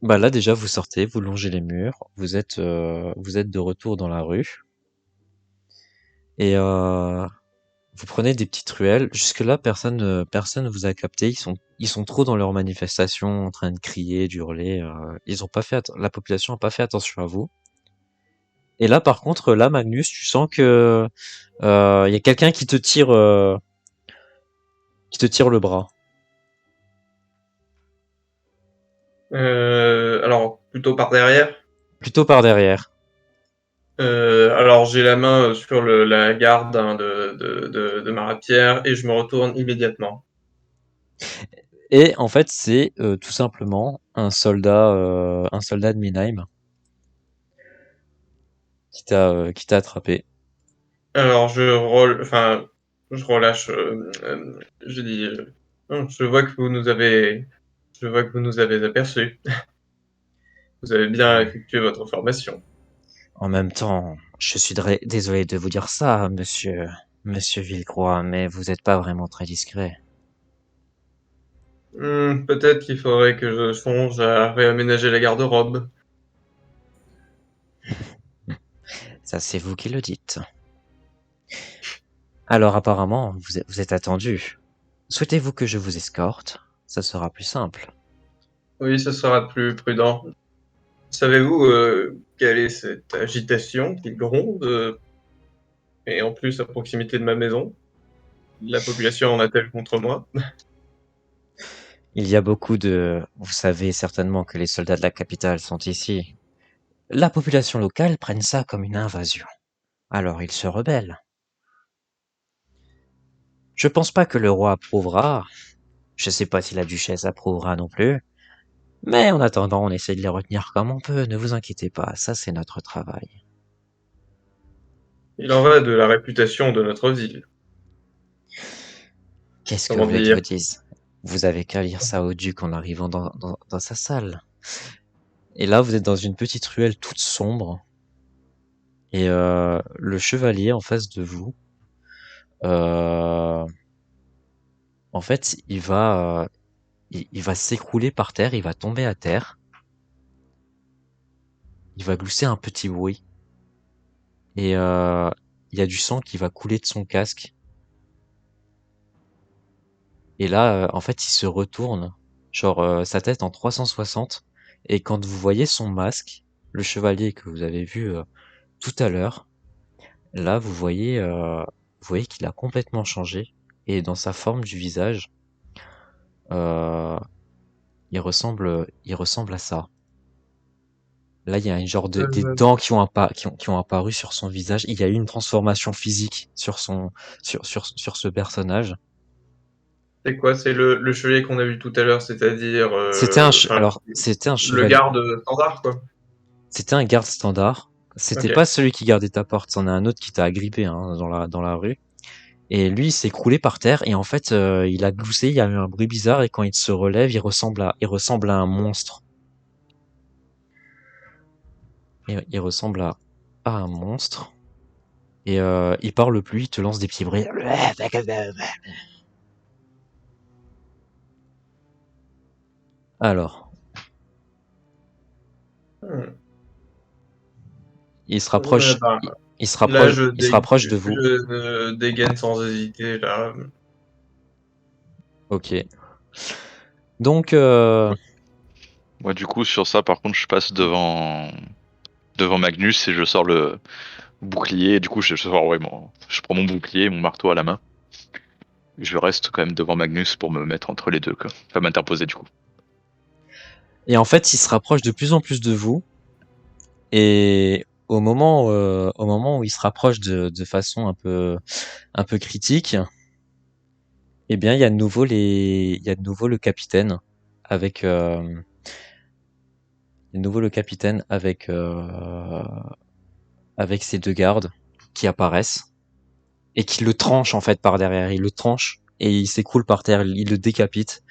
bah là, déjà, vous sortez, vous longez les murs, vous êtes de retour dans la rue, et vous prenez des petites ruelles. Jusque-là, personne vous a capté. Ils sont trop dans leur manifestation, en train de crier, d'hurler. Ils ont pas fait, la population a pas fait attention à vous. Et là, par contre, là, Magnus, tu sens que y a quelqu'un qui te tire le bras. Alors plutôt par derrière? Plutôt par derrière. Alors j'ai la main, sur la garde, hein, de ma rapière et je me retourne immédiatement. Et en fait, c'est tout simplement un soldat de Minheim qui t'a attrapé. Alors je relâche, je dis, je vois que vous nous avez aperçus. Vous avez bien effectué votre formation. En même temps, je suis désolé de vous dire ça, monsieur Villegroy, mais vous n'êtes pas vraiment très discret. Peut-être qu'il faudrait que je songe à réaménager la garde-robe. Ça, c'est vous qui le dites. Alors, apparemment, vous êtes attendu. Souhaitez-vous que je vous escorte? Ça sera plus simple. Oui, ce sera plus prudent. Savez-vous, quelle est cette agitation qui gronde, et en plus à proximité de ma maison? La population en a-t-elle contre moi? Il y a vous savez certainement que les soldats de la capitale sont ici. La population locale prenne ça comme une invasion. Alors ils se rebellent. Je pense pas que le roi approuvera. Je sais pas si la duchesse approuvera non plus. Mais en attendant, on essaie de les retenir comme on peut. Ne vous inquiétez pas, ça c'est notre travail. Il en va de la réputation de notre ville. Qu'est-ce que vous Comment voulez que je dire? vous dise? Vous avez qu'à lire ça au duc en arrivant dans sa salle. Et là, vous êtes dans une petite ruelle toute sombre. Et le chevalier en face de vous, euh, en fait, il va s'écrouler par terre, il va tomber à terre, il va glousser un petit bruit, et il y a du sang qui va couler de son casque. Et là, en fait, il se retourne, genre sa tête en 360, et quand vous voyez son masque, le chevalier que vous avez vu tout à l'heure, là, vous voyez qu'il a complètement changé, et dans sa forme du visage, euh, il ressemble à ça. Là, il y a une genre des Heu, dents qui ont apparu sur son visage. Il y a eu une transformation physique sur ce personnage. c'est quoi? C'est le chevalier qu'on a vu tout à l'heure, c'est-à-dire, enfin, C'était un le chevalier, garde standard, quoi? c'était un garde standard. C'était pas OK. celui qui gardait ta porte, c'en est un autre qui t'a agrippé, hein, dans la rue. Et lui, il s'est écroulé par terre et en fait, il a gloussé, il y a eu un bruit bizarre et quand il se relève, il ressemble à un monstre. Il ressemble à un monstre. Et il parle plus, il te lance des petits bruits. Alors, Mmh. il se rapproche, Ben, là, il se rapproche de vous. je dégaine sans hésiter, là. Ok. Donc, Moi, du coup, sur ça, par contre, je passe devant Magnus et je sors le bouclier. Et du coup, je prends mon bouclier, mon marteau à la main. Je reste quand même devant Magnus pour me mettre entre les deux, quoi. Enfin, m'interposer, du coup. et en fait, il se rapproche de plus en plus de vous. Et au moment où il se rapproche de façon un peu critique, Eh bien, il y a de nouveau le capitaine avec, avec ses deux gardes qui apparaissent et qui le tranchent en fait par derrière. Il le tranche et il s'écroule par terre. Il le décapite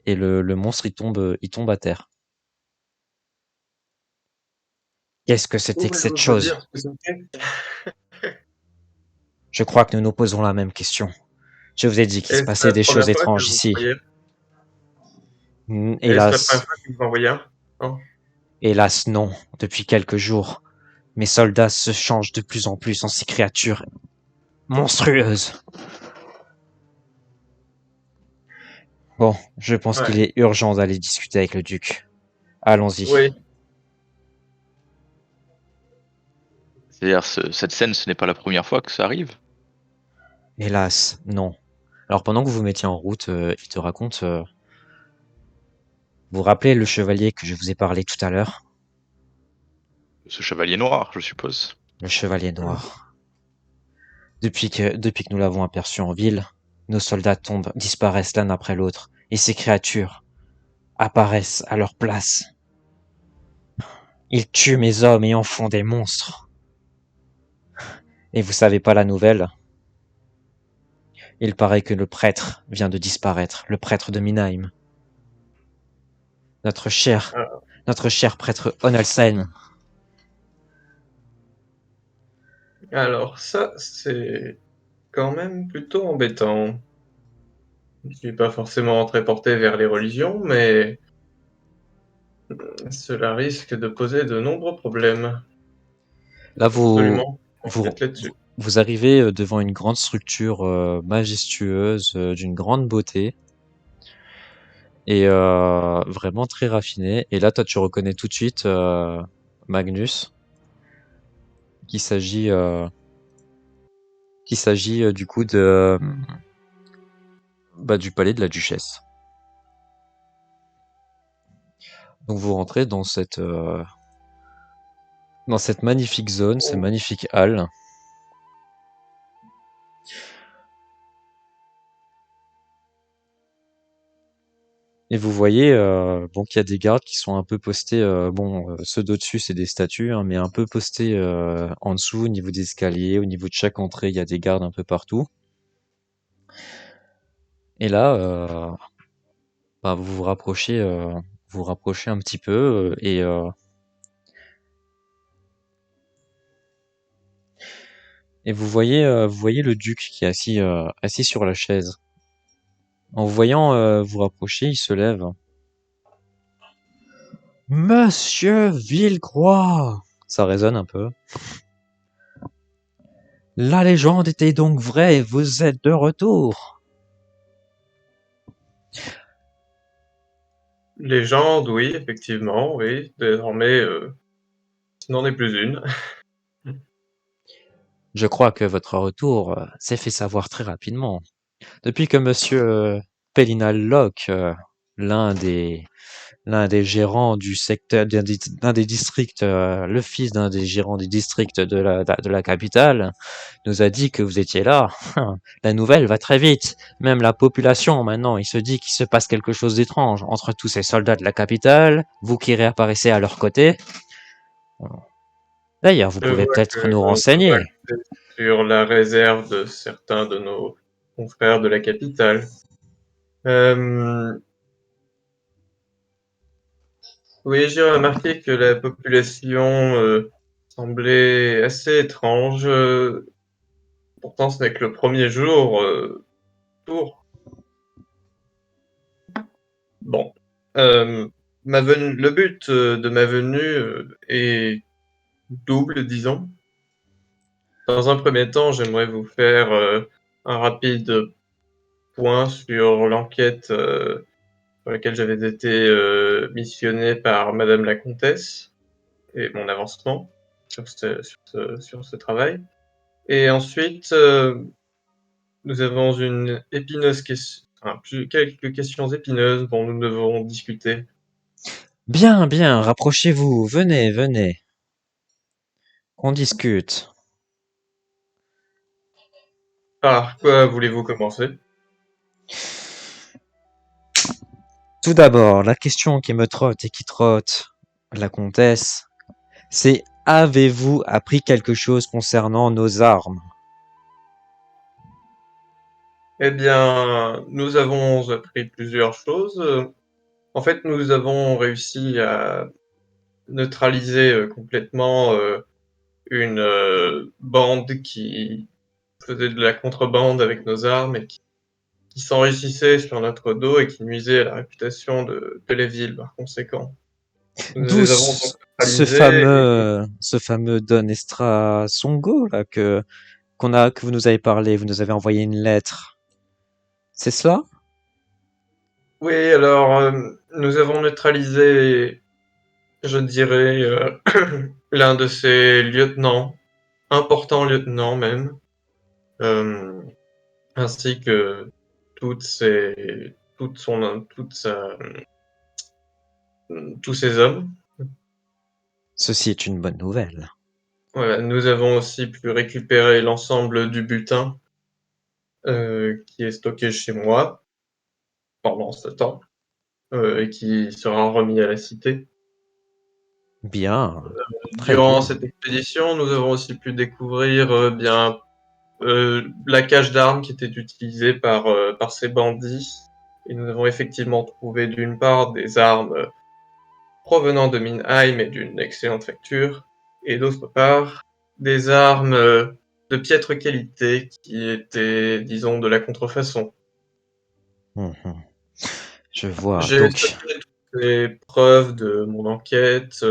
et le monstre il tombe à terre. Qu'est-ce que c'était que cette Pouvez-vous me chose? dire ce que c'était? Je crois que nous nous posons la même question. Je vous ai dit qu'il se Est-ce passait la des choses première fois que étranges vous ici. voyez? Est-ce la première Hélas, fois que vous en voyez un? Non? hélas non. Depuis quelques jours, mes soldats se changent de plus en plus en ces créatures monstrueuses. Bon, je pense qu'il Ouais. est urgent d'aller discuter avec le duc. Allons-y. Oui. C'est-à-dire, cette scène, ce n'est pas la première fois que ça arrive. Hélas, non. Alors pendant que vous vous mettiez en route, il te raconte. Vous vous rappelez le chevalier que je vous ai parlé tout à l'heure? Ce chevalier noir, je suppose. Le chevalier noir. Depuis que nous l'avons aperçu en ville, nos soldats tombent, disparaissent l'un après l'autre, et ces créatures apparaissent à leur place. Ils tuent mes hommes et en font des monstres. Et vous savez pas la nouvelle? Il paraît que le prêtre vient de disparaître, le prêtre de Minaheim. Notre cher, Ah, notre cher prêtre Onelsen. alors ça, c'est quand même plutôt embêtant. Je suis pas forcément très porté vers les religions, mais cela risque de poser de nombreux problèmes. Là, Absolument, vous, enquête là-dessus. vous arrivez devant une grande structure majestueuse, d'une grande beauté et vraiment très raffinée. Et là, toi, tu reconnais tout de suite Magnus, qu'il s'agit, du coup du palais de la duchesse. Donc vous rentrez dans cette magnifique zone, ces magnifiques halles. Et vous voyez qu'il y a des gardes qui sont un peu postés. Ceux d'au-dessus, c'est des statues, hein, mais un peu postés en dessous, au niveau des escaliers, au niveau de chaque entrée, il y a des gardes un peu partout. Et là, vous vous rapprochez un petit peu et vous voyez le duc qui est assis sur la chaise. En vous voyant vous rapprocher, il se lève. Monsieur Villecroix! Ça résonne un peu. La légende était donc vraie, vous êtes de retour. Légende, oui, effectivement, oui. Désormais, ce n'en est plus une. Je crois que votre retour s'est fait savoir très rapidement. Depuis que monsieur Pellinal Locke, l'un des l'un des gérants du secteur d'un des districts, le fils d'un des gérants du district de la capitale, nous a dit que vous étiez là. La nouvelle va très vite. Même la population, maintenant, il se dit qu'il se passe quelque chose d'étrange entre tous ces soldats de la capitale, vous qui réapparaissez à leur côté. D'ailleurs, vous Je pouvez vois peut-être que nous l'on peut renseigner. acter sur la réserve de certains de nos confrères de la capitale. Oui, j'ai remarqué que la population semblait assez étrange. Pourtant, ce n'est que le premier jour. Bon. Le but de ma venue est double, disons. Dans un premier temps, j'aimerais vous faire un rapide point sur l'enquête sur laquelle j'avais été missionné par Madame la Comtesse et mon avancement sur ce travail. Et ensuite, nous avons une épineuse question, enfin, quelques questions épineuses dont nous devons discuter. Bien, bien, rapprochez-vous, venez, venez, qu'on discute. Par quoi voulez-vous commencer? Tout d'abord, la question qui me trotte et qui trotte la comtesse, c'est avez-vous appris quelque chose concernant nos armes? Eh bien, nous avons appris plusieurs choses. En fait, nous avons réussi à neutraliser complètement une bande qui faisait de la contrebande avec nos armes et qui s'enrichissait sur notre dos et qui nuisait à la réputation de la ville par conséquent. Nous D'où les avons donc neutralisés. ce fameux Don Estra Songo là que vous nous avez parlé, vous nous avez envoyé une lettre. C'est cela? Oui, alors, nous avons neutralisé, je dirais, l'un de ses lieutenants, important lieutenant même, euh, ainsi que tous ses hommes. Ceci est une bonne nouvelle. Voilà, nous avons aussi pu récupérer l'ensemble du butin qui est stocké chez moi pendant ce temps et qui sera remis à la cité. Bien, très Durant bien. cette expédition, nous avons aussi pu découvrir la cache d'armes qui était utilisée par ces bandits. Et nous avons effectivement trouvé d'une part des armes provenant de Minheim et d'une excellente facture, et d'autre part des armes de piètre qualité qui étaient, disons, de la contrefaçon. Mhm. Je vois. J'ai Donc, stocké toutes les preuves de mon enquête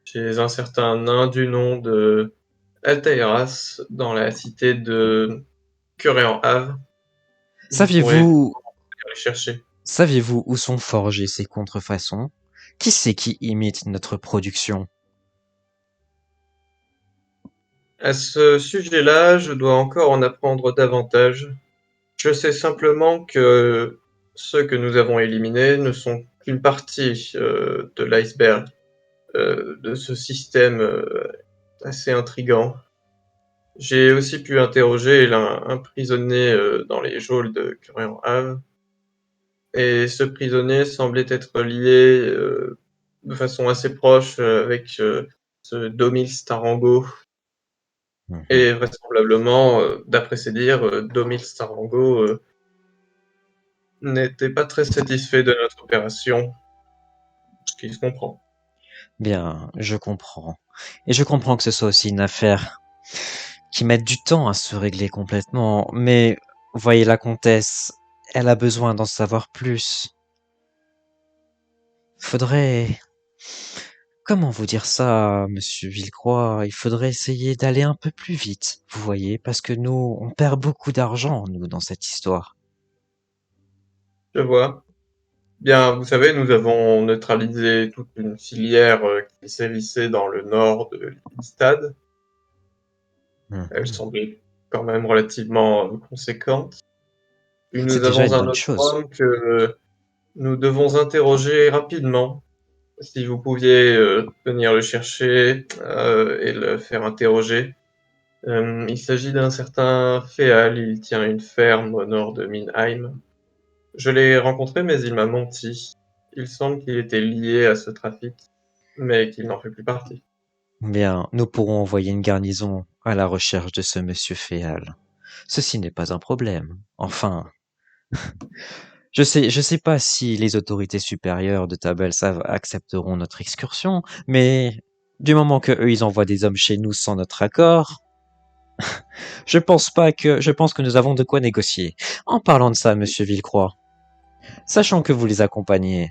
chez un certain nain du nom de Altaïras dans la cité de Curéan-Have. Vous pourrez saviez-vous, aller chercher. saviez-vous où sont forgées ces contrefaçons? Qui c'est qui imite notre production? À ce sujet-là, je dois encore en apprendre davantage. Je sais simplement que ceux que nous avons éliminés ne sont qu'une partie de l'iceberg, de ce système assez intrigant. J'ai aussi pu interroger un prisonnier dans les geôles de Curian-Have, et ce prisonnier semblait être lié de façon assez proche avec ce Domil Starango. Mhm. Et vraisemblablement, d'après ses dires, Domil Starango n'était pas très satisfait de notre opération, ce qui se comprend. Bien, je comprends. Et je comprends que ce soit aussi une affaire qui mette du temps à se régler complètement. Mais, voyez la comtesse, elle a besoin d'en savoir plus. Faudrait, comment vous dire ça, monsieur Villecroix? Il faudrait essayer d'aller un peu plus vite, vous voyez, parce que nous, on perd beaucoup d'argent, nous, dans cette histoire. Je vois. Bien, vous savez, nous avons neutralisé toute une filière qui sévissait dans le nord de Lipstadt. Elle Mhm. semblait quand même relativement conséquente. Puis C'est nous déjà avons une un bonne autre chose. homme que nous devons interroger rapidement. Si vous pouviez venir le chercher et le faire interroger. Il s'agit d'un certain Féal, il tient une ferme au nord de Minheim. Je l'ai rencontré, mais il m'a menti. Il semble qu'il était lié à ce trafic, mais qu'il n'en fait plus partie. Bien, nous pourrons envoyer une garnison à la recherche de ce monsieur Féal. Ceci n'est pas un problème. Enfin, je sais pas si les autorités supérieures de Tabelsav accepteront notre excursion, mais du moment que eux ils envoient des hommes chez nous sans notre accord, je pense que nous avons de quoi négocier. En parlant de ça, monsieur Villecroix, sachant que vous les accompagnez,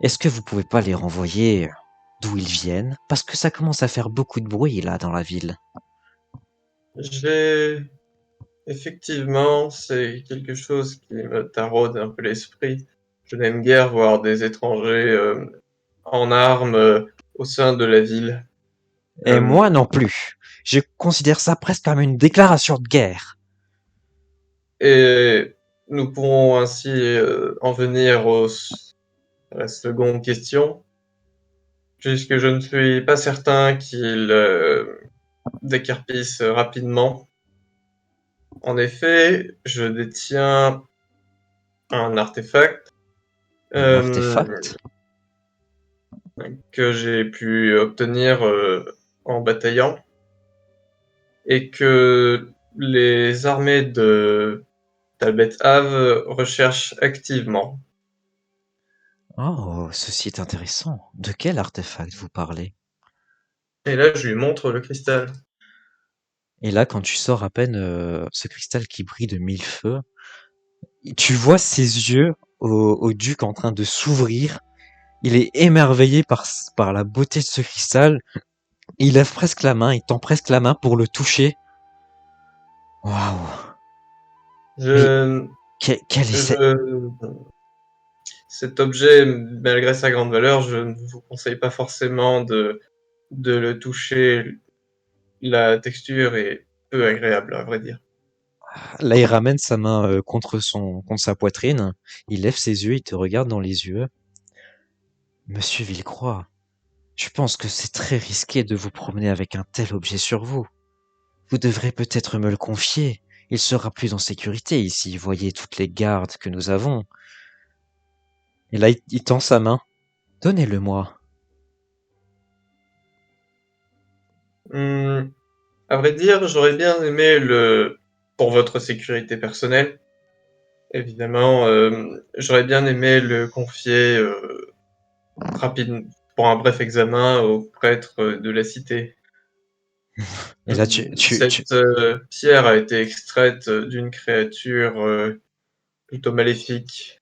est-ce que vous pouvez pas les renvoyer d'où ils viennent? Parce que ça commence à faire beaucoup de bruit là dans la ville. J'ai effectivement, c'est quelque chose qui me taraude un peu l'esprit. Je n'aime guère voir des étrangers en armes au sein de la ville. Et Euh, moi non plus. Je considère ça presque comme une déclaration de guerre. et nous pourrons ainsi en venir à la seconde question, puisque je ne suis pas certain qu'il décarpisse rapidement. En effet, je détiens un artefact Un artefact? que j'ai pu obtenir en bataillant et que les armées de Talbot Ave recherchent activement. Oh, ceci est intéressant. De quel artefact vous parlez? Et là, je lui montre le cristal. Et là, quand tu sors à peine ce cristal qui brille de mille feux, tu vois ses yeux au duc en train de s'ouvrir. Il est émerveillé par la beauté de ce cristal. Il lève presque la main, il tend presque la main pour le toucher. Waouh! Mais Je, quel est cette... je, cet objet, malgré sa grande valeur, je ne vous conseille pas forcément de le toucher. La texture est peu agréable, à vrai dire. Là, il ramène sa main contre sa poitrine. Il lève ses yeux, il te regarde dans les yeux. Monsieur Villecroix, je pense que c'est très risqué de vous promener avec un tel objet sur vous. Vous devrez peut-être me le confier. Il sera plus en sécurité ici. Voyez toutes les gardes que nous avons. Et là, il tend sa main. Donnez-le-moi. À vrai dire, j'aurais bien aimé pour votre sécurité personnelle, évidemment, j'aurais bien aimé le confier rapidement pour un bref examen au prêtre de la cité. Et là, Cette pierre a été extraite d'une créature plutôt maléfique.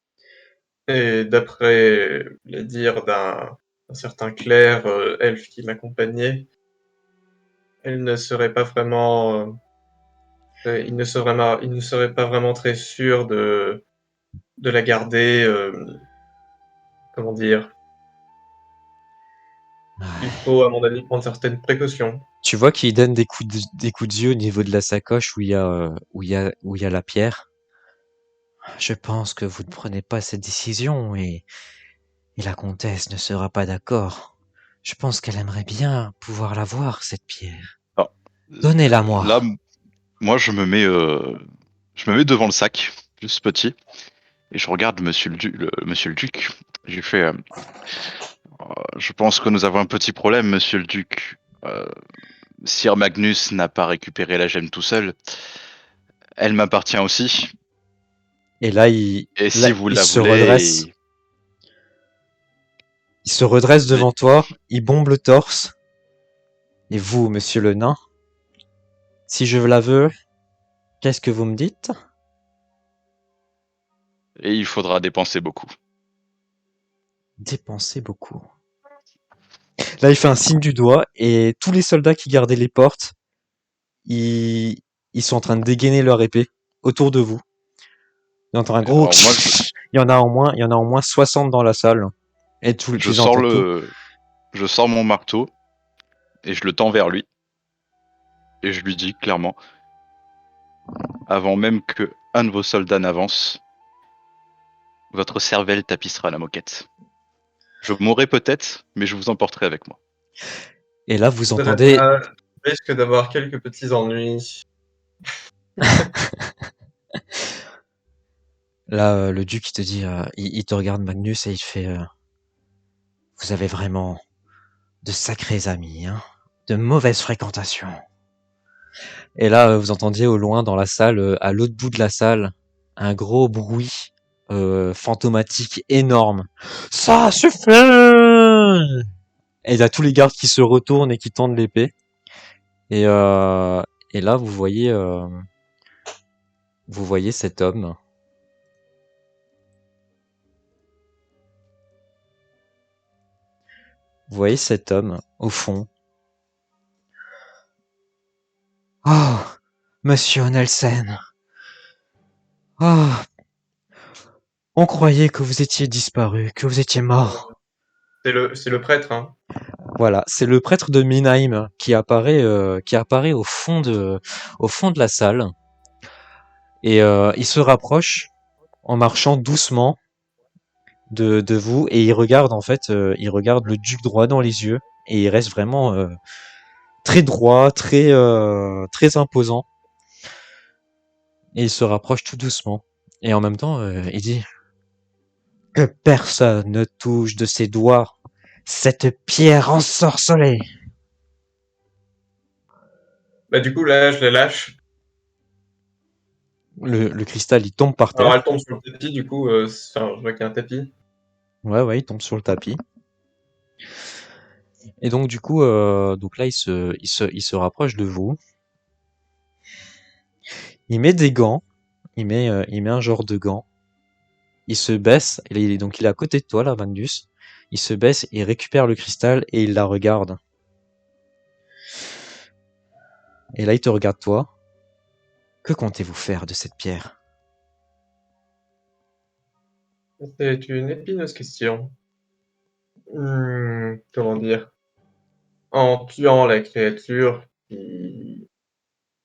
Et d'après les dires d'un certain clerc elfe qui m'accompagnait, elle ne serait pas vraiment, il ne serait pas vraiment très sûr de la garder. Comment dire? Il faut, à mon avis, prendre certaines précautions. tu vois qu'il donne des coups de yeux au niveau de la sacoche où il y a la pierre. Je pense que vous ne prenez pas cette décision et la comtesse ne sera pas d'accord. Je pense qu'elle aimerait bien pouvoir la voir, cette pierre. Alors, Donnez-la là, moi. moi, je me mets devant le sac, juste petit, et je regarde monsieur le duc. J'ai fait, je pense que nous avons un petit problème, monsieur le duc. Sir Magnus n'a pas récupéré la gemme tout seul. Elle m'appartient aussi. Et là, Et si vous il la se redresse. voulez, Il se redresse et- devant toi, il bombe le torse. Et vous, monsieur le nain, si je la veux, qu'est-ce que vous me dites? et il faudra dépenser beaucoup. Dépensez beaucoup. Là, il fait un signe du doigt et tous les soldats qui gardaient les portes, ils, ils sont en train de dégainer leur épée autour de vous. Il y entend un gros Alors moi, il y en a au moins 60 dans la salle. Et je tu sors entends tout. je sors mon marteau et je le tends vers lui et je lui dis clairement, avant même que un de vos soldats n'avance, votre cervelle tapissera la moquette. Je mourrai peut-être, mais je vous emporterai avec moi. Et là, vous Vous entendez, risque d'avoir quelques petits ennuis. là, le duc, il te dit, il te regarde Magnus et il fait, vous avez vraiment de sacrés amis, hein, de mauvaise fréquentation. Et là, vous entendiez au loin dans la salle, à l'autre bout de la salle, un gros bruit fantomatique énorme. Ça suffit! Et il y a tous les gardes qui se retournent et qui tendent l'épée. Et, euh, et là, vous voyez cet homme. Vous voyez cet homme au fond. Oh, Monsieur Nelson. Oh, on croyait que vous étiez disparu, que vous étiez mort. C'est le prêtre, hein. Voilà, c'est le prêtre de Minheim qui apparaît au fond de la salle. Et il se rapproche en marchant doucement de vous et il regarde en fait, il regarde le duc droit dans les yeux et il reste vraiment très droit, très imposant. Et il se rapproche tout doucement. Et en même temps, il dit Que personne ne touche de ses doigts cette pierre ensorcelée. Bah, du coup, là, je la lâche. Le cristal, il tombe par Alors, terre. elle tombe sur le tapis, du coup, enfin, je vois qu'il y a un tapis. Ouais, il tombe sur le tapis. Et donc, du coup, donc là, il se rapproche de vous. Il met des gants. Il met un genre de gants. Il se baisse. Donc, il est à côté de toi, là, Magnus. Il se baisse, il récupère le cristal et il la regarde. Et là, il te regarde, toi. Que comptez-vous faire de cette pierre? C'est une épineuse question. Comment dire? En tuant la créature qui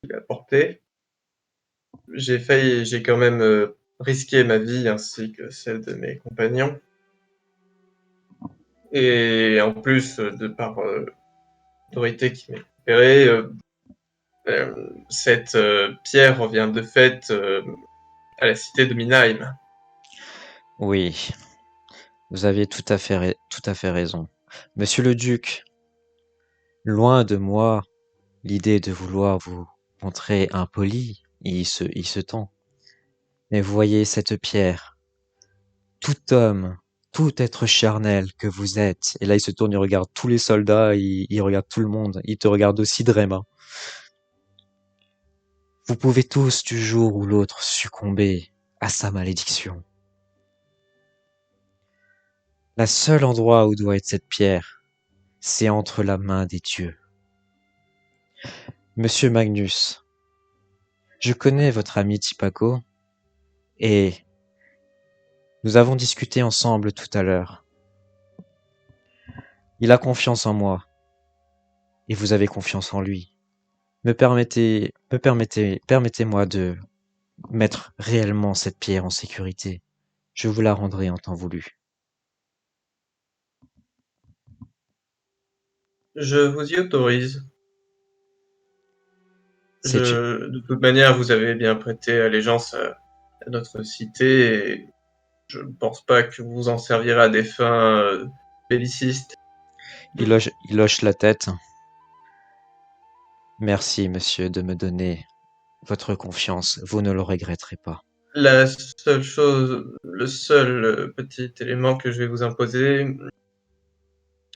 l'a portée, j'ai quand même risqué ma vie ainsi que celle de mes compagnons. Et en plus, de par l'autorité qui m'a récupéré, cette pierre revient de fait à la cité de Minaheim. Oui, vous aviez tout à fait raison. Monsieur le duc, loin de moi l'idée de vouloir vous montrer impoli, il se tend. Mais vous voyez cette pierre, tout homme, tout être charnel que vous êtes. Et là, il se tourne, il regarde tous les soldats, il regarde tout le monde. Il te regarde aussi, Drema. Vous pouvez tous, du jour ou l'autre, succomber à sa malédiction. La seule endroit où doit être cette pierre, c'est entre la main des dieux. Monsieur Magnus, je connais votre ami Tipaco, et nous avons discuté ensemble tout à l'heure. Il a confiance en moi, et vous avez confiance en lui. Permettez-moi de mettre réellement cette pierre en sécurité. Je vous la rendrai en temps voulu. Je vous y autorise. C'est, De toute manière, vous avez bien prêté allégeance à notre cité et je ne pense pas que vous en servirez à des fins bellicistes. il hoche la tête. Merci, monsieur, de me donner votre confiance. Vous ne le regretterez pas. La seule chose, le seul petit élément que je vais vous imposer,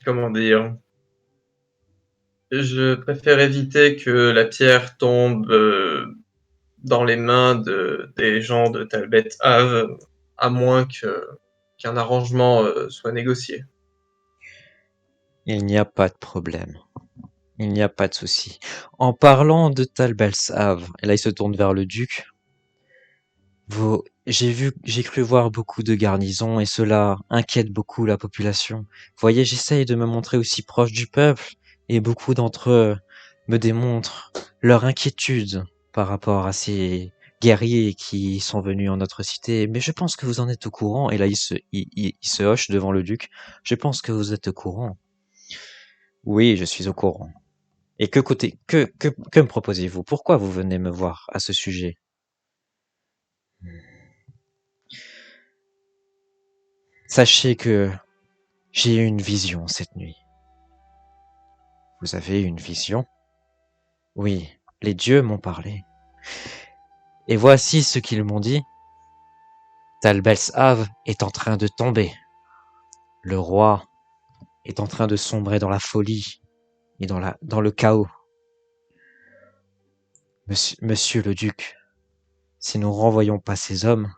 comment dire, je préfère éviter que la pierre tombe dans les mains des gens de Talbot Ave, à moins qu'un arrangement soit négocié. Il n'y a pas de problème. Il n'y a pas de souci. En parlant de Talbelsav, et là il se tourne vers le duc, j'ai cru voir beaucoup de garnisons et cela inquiète beaucoup la population. Vous voyez, j'essaye de me montrer aussi proche du peuple et beaucoup d'entre eux me démontrent leur inquiétude par rapport à ces guerriers qui sont venus en notre cité. Mais je pense que vous en êtes au courant. Et là, il se hoche devant le duc. Je pense que vous êtes au courant. Oui, je suis au courant. Et que me proposez-vous? Pourquoi vous venez me voir à ce sujet? Sachez que j'ai eu une vision cette nuit. Vous avez eu une vision? Oui, les dieux m'ont parlé. Et voici ce qu'ils m'ont dit. Talbelsav est en train de tomber. Le roi est en train de sombrer dans la folie et dans le chaos. Monsieur le duc, si nous renvoyons pas ces hommes,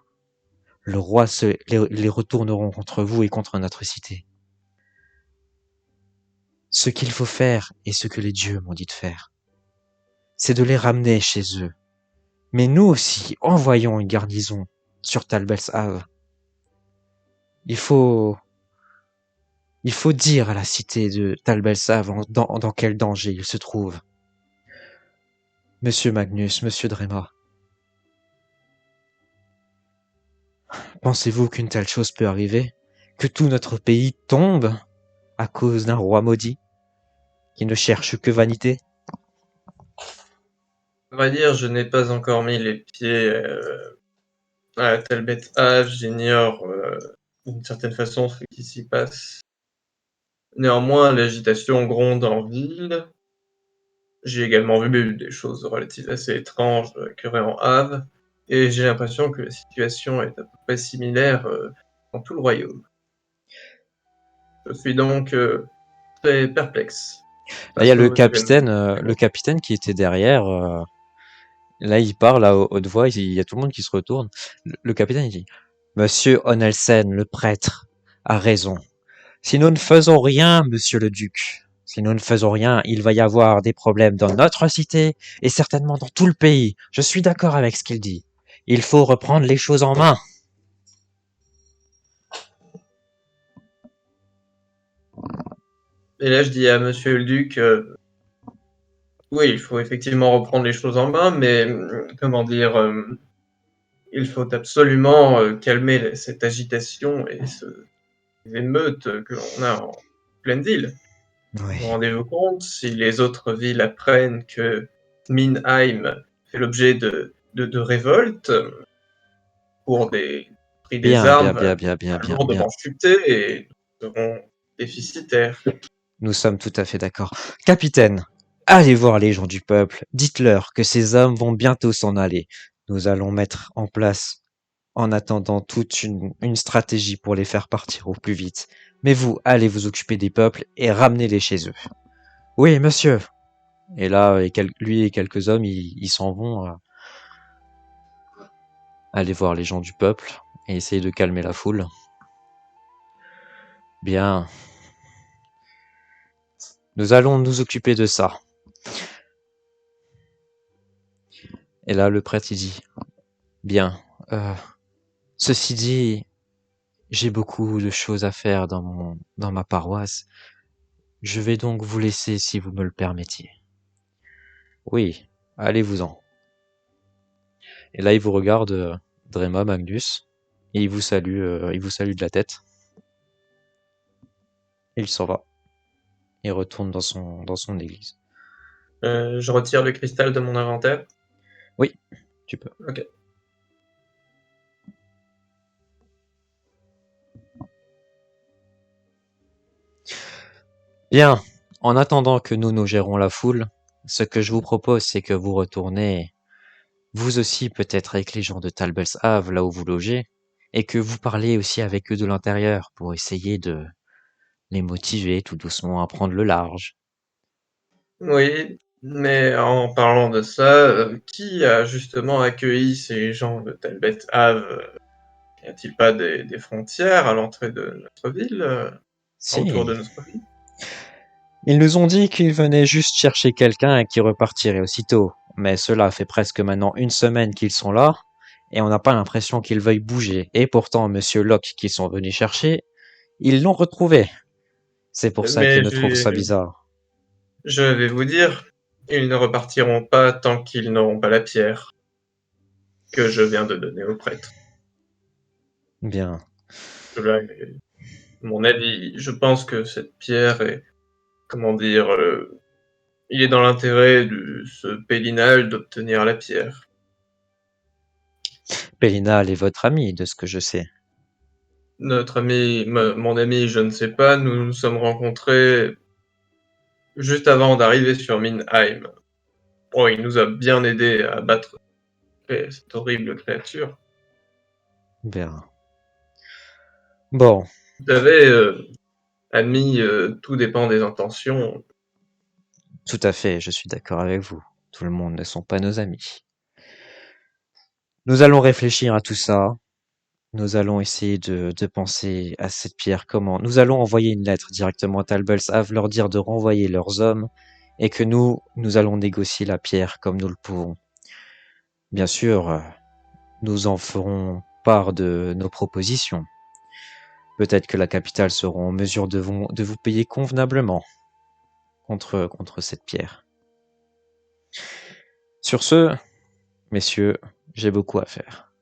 le roi les retourneront contre vous et contre notre cité. Ce qu'il faut faire et ce que les dieux m'ont dit de faire, c'est de les ramener chez eux. Mais nous aussi, envoyons une garnison sur Talbelsav. Il faut, il faut dire à la cité de Talbelsav dans quel danger il se trouve. Monsieur Magnus, monsieur Drema, pensez-vous qu'une telle chose peut arriver? Que tout notre pays tombe à cause d'un roi maudit qui ne cherche que vanité? À vrai dire, je n'ai pas encore mis les pieds à Talbot Ave, j'ignore d'une certaine façon ce qui s'y passe. Néanmoins, l'agitation gronde en ville. J'ai également vu des choses relatives assez étranges occurrer en Have, et j'ai l'impression que la situation est à peu près similaire dans tout le royaume. Je suis donc très perplexe Là, il y a face aux événements. le capitaine qui était derrière. Là, il parle à haute voix. Il y a tout le monde qui se retourne. Le capitaine, il dit, Monsieur Onelsen, le prêtre, a raison. Si nous ne faisons rien, monsieur le duc, si nous ne faisons rien, il va y avoir des problèmes dans notre cité et certainement dans tout le pays. Je suis d'accord avec ce qu'il dit. Il faut reprendre les choses en main. Et là, je dis à monsieur le duc, oui, il faut effectivement reprendre les choses en main, mais comment dire, il faut absolument calmer cette agitation et ces émeutes que l'on a en pleine ville. Oui. Vous rendez-vous compte, si les autres villes apprennent que Minheim fait l'objet de révoltes pour des prix des Bien, bien, armes bien, bien, bien, bien, bien. lourdement chuté et nous serons déficitaires. Nous sommes tout à fait d'accord. Capitaine, allez voir les gens du peuple. Dites-leur que ces hommes vont bientôt s'en aller. Nous allons mettre en place, en attendant, toute une stratégie pour les faire partir au plus vite. Mais vous, allez vous occuper des peuples et ramenez-les chez eux. Oui, monsieur. Et là, lui et quelques hommes, ils s'en vont aller voir les gens du peuple et essayer de calmer la foule. Bien. Nous allons nous occuper de ça. Et là, le prêtre, il dit, bien, ceci dit, j'ai beaucoup de choses à faire dans ma paroisse. Je vais donc vous laisser si vous me le permettiez. Oui, allez-vous-en. Et là, il vous regarde, Drema, Magnus, et il vous salue de la tête. Et il s'en va. Il retourne dans son église. Je retire le cristal de mon inventaire. Oui, tu peux. Ok. Bien, en attendant que nous gérons la foule, ce que je vous propose, c'est que vous retournez, vous aussi peut-être avec les gens de Talbot's Have, là où vous logez, et que vous parlez aussi avec eux de l'intérieur pour essayer de les motiver tout doucement à prendre le large. Oui, mais en parlant de ça, qui a justement accueilli ces gens de Talbot Have? Y a-t-il pas des frontières à l'entrée de notre ville, autour Si, de notre ville? ils nous ont dit qu'ils venaient juste chercher quelqu'un et qu'ils repartiraient aussitôt, mais cela fait presque maintenant une semaine qu'ils sont là, et on n'a pas l'impression qu'ils veuillent bouger. Et pourtant, Monsieur Locke, qu'ils sont venus chercher, ils l'ont retrouvé. C'est pour ça qu'ils Mais me trouvent ça bizarre. je vais vous dire, ils ne repartiront pas tant qu'ils n'auront pas la pierre que je viens de donner au prêtre. Bien. Cela est mon avis. Je pense que cette pierre est, comment dire, il est dans l'intérêt de ce Pélinal d'obtenir la pierre. Pélinal est votre ami, de ce que je sais. Notre ami, mon ami, je ne sais pas, nous nous sommes rencontrés juste avant d'arriver sur Minheim. Oh, il nous a bien aidé à battre cette horrible créature. Bien. Bon, Vous savez, ami, tout dépend des intentions. tout à fait, je suis d'accord avec vous. Tout le monde ne sont pas nos amis. Nous allons réfléchir à tout ça. Nous allons essayer de penser à cette pierre. Comment? Nous allons envoyer une lettre directement à Talbot's Have, leur dire de renvoyer leurs hommes et que nous allons négocier la pierre comme nous le pouvons. Bien sûr, nous en ferons part de nos propositions. Peut-être que la capitale sera en mesure de vous payer convenablement contre cette pierre. Sur ce, messieurs, j'ai beaucoup à faire.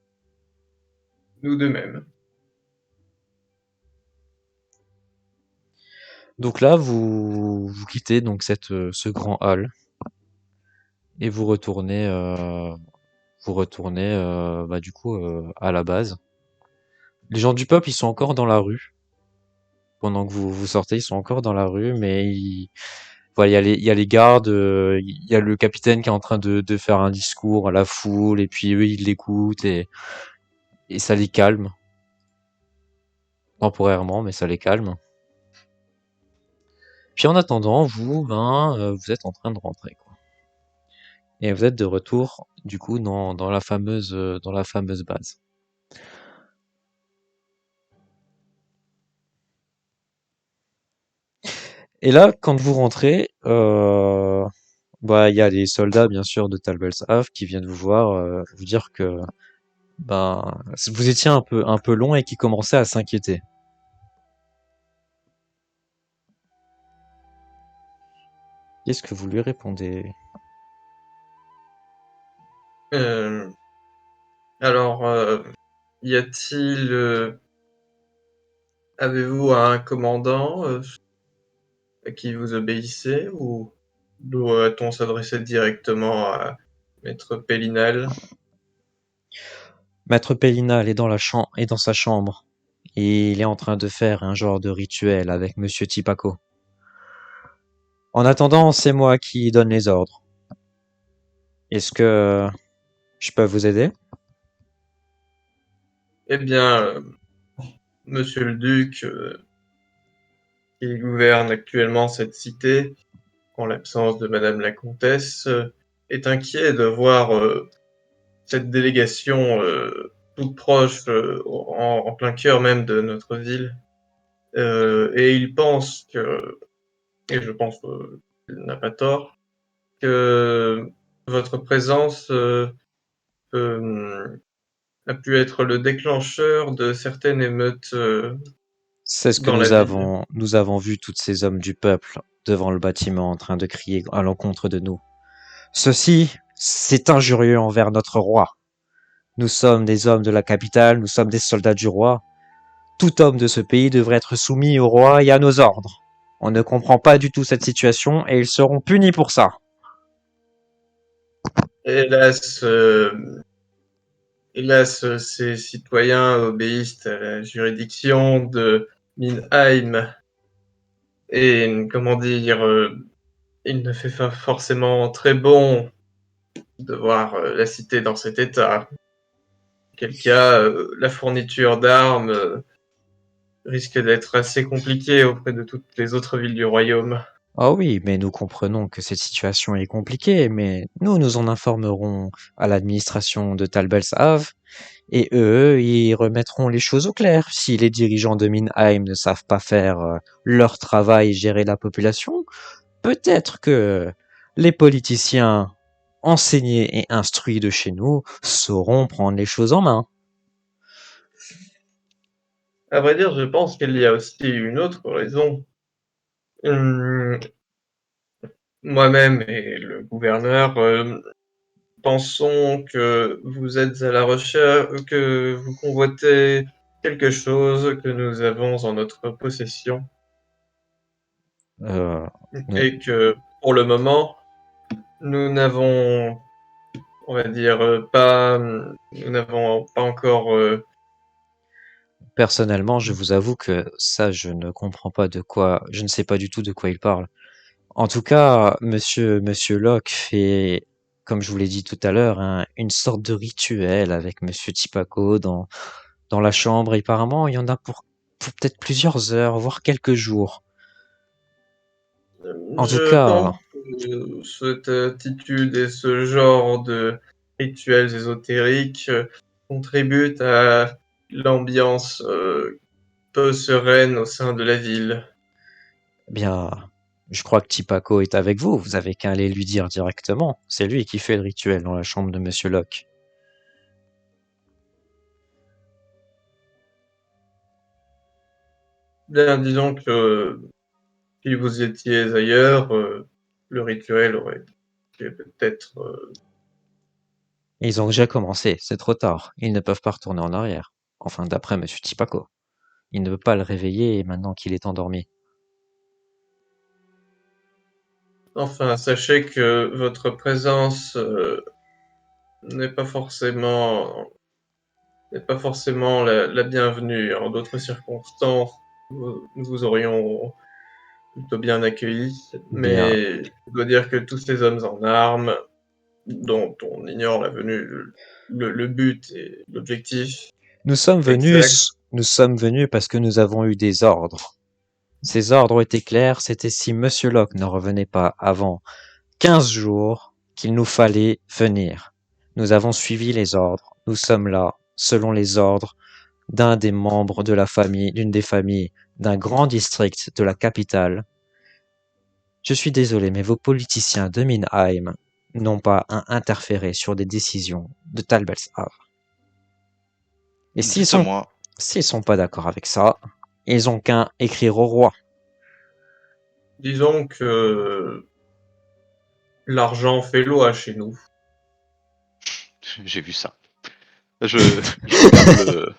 Nous de même. Donc là, vous quittez donc ce grand hall et vous retournez, bah, du coup, à la base. Les gens du peuple, ils sont encore dans la rue. Pendant que vous sortez, ils sont encore dans la rue, mais voilà, il y a les gardes, il y a le capitaine qui est en train de faire un discours à la foule, et puis eux, ils l'écoutent, et ça les calme, temporairement, mais ça les calme. Puis en attendant, vous, vous êtes en train de rentrer, quoi. Et vous êtes de retour, du coup, dans la fameuse base. Et là, quand vous rentrez, il y a les soldats, bien sûr, de Talbelsav qui viennent vous voir, vous dire que ben, vous étiez un peu long et qui commençaient à s'inquiéter. Qu'est-ce que vous lui répondez? Euh, alors, y a-t-il... avez-vous un commandant à qui vous obéissez ou doit-on s'adresser directement à Maître Pellinal? Maître Pellina, est dans est dans sa chambre. Et il est en train de faire un genre de rituel avec Monsieur Tipaco. En attendant, c'est moi qui donne les ordres. Est-ce que je peux vous aider? Eh bien, Monsieur le Duc, qui gouverne actuellement cette cité, en l'absence de Madame la Comtesse, est inquiet de voir cette délégation toute proche, en plein cœur même de notre ville. Et il pense que, et je pense qu'il n'a pas tort, que votre présence peut, a pu être le déclencheur de certaines émeutes C'est ce que dans la ville. nous avons vu tous ces hommes du peuple devant le bâtiment en train de crier à l'encontre de nous. Ceci, c'est injurieux envers notre roi. Nous sommes des hommes de la capitale, nous sommes des soldats du roi. Tout homme de ce pays devrait être soumis au roi et à nos ordres. On ne comprend pas du tout cette situation et ils seront punis pour ça. Hélas, hélas, ces citoyens obéissent à la juridiction de Minheim et, comment dire, il ne fait pas forcément très bon de voir la cité dans cet état. Quel cas, la fourniture d'armes risque d'être assez compliquée auprès de toutes les autres villes du royaume. Ah oui, mais nous comprenons que cette situation est compliquée, mais nous en informerons à l'administration de Talbelsav et eux, ils remettront les choses au clair. Si les dirigeants de Minheim ne savent pas faire leur travail et gérer la population, peut-être que les politiciens enseignés et instruits de chez nous sauront prendre les choses en main. À vrai dire, je pense qu'il y a aussi une autre raison. Hum, Moi-même et le gouverneur pensons que vous êtes à la recherche, que vous convoitez quelque chose que nous avons en notre possession Euh, et que pour le moment, nous n'avons, on va dire, nous n'avons pas encore. Personnellement, je vous avoue que ça, je ne comprends pas de quoi, je ne sais pas du tout de quoi il parle. En tout cas, monsieur Locke fait, comme je vous l'ai dit tout à l'heure, une sorte de rituel avec monsieur Tipaco dans la chambre. Et apparemment, il y en a pour peut-être plusieurs heures, voire quelques jours. En tout Je cas, pense que cette attitude et ce genre de rituels ésotériques contribuent à l'ambiance peu sereine au sein de la ville. eh bien, je crois que Tipaco est avec vous. Vous avez qu'à aller lui dire directement. C'est lui qui fait le rituel dans la chambre de monsieur Locke. Bien, disons que si vous étiez ailleurs, le rituel aurait été peut-être... Et ils ont déjà commencé, c'est trop tard. Ils ne peuvent pas retourner en arrière. Enfin, d'après monsieur Tipaco. Il ne peut pas le réveiller maintenant qu'il est endormi. Enfin, sachez que votre présence n'est pas forcément n'est pas forcément la bienvenue. En d'autres circonstances, nous vous aurions plutôt bien accueillis, Bien, mais je dois dire que tous ces hommes en armes, dont on ignore la venue, le but et l'objectif exact, nous sommes venus parce que nous avons eu des ordres. Ces ordres étaient clairs, c'était si Monsieur Locke ne revenait pas avant 15 jours qu'il nous fallait venir. Nous avons suivi les ordres. Nous sommes là, selon les ordres d'un des membres de la famille, d'une des familles d'un grand district de la capitale. Je suis désolé, mais vos politiciens de Minheim n'ont pas à interférer sur des décisions de Talbelshav. Et Dites-moi, s'ils sont pas d'accord avec ça, ils ont qu'à écrire au roi. disons que l'argent fait loi chez nous. j'ai vu ça. Je regarde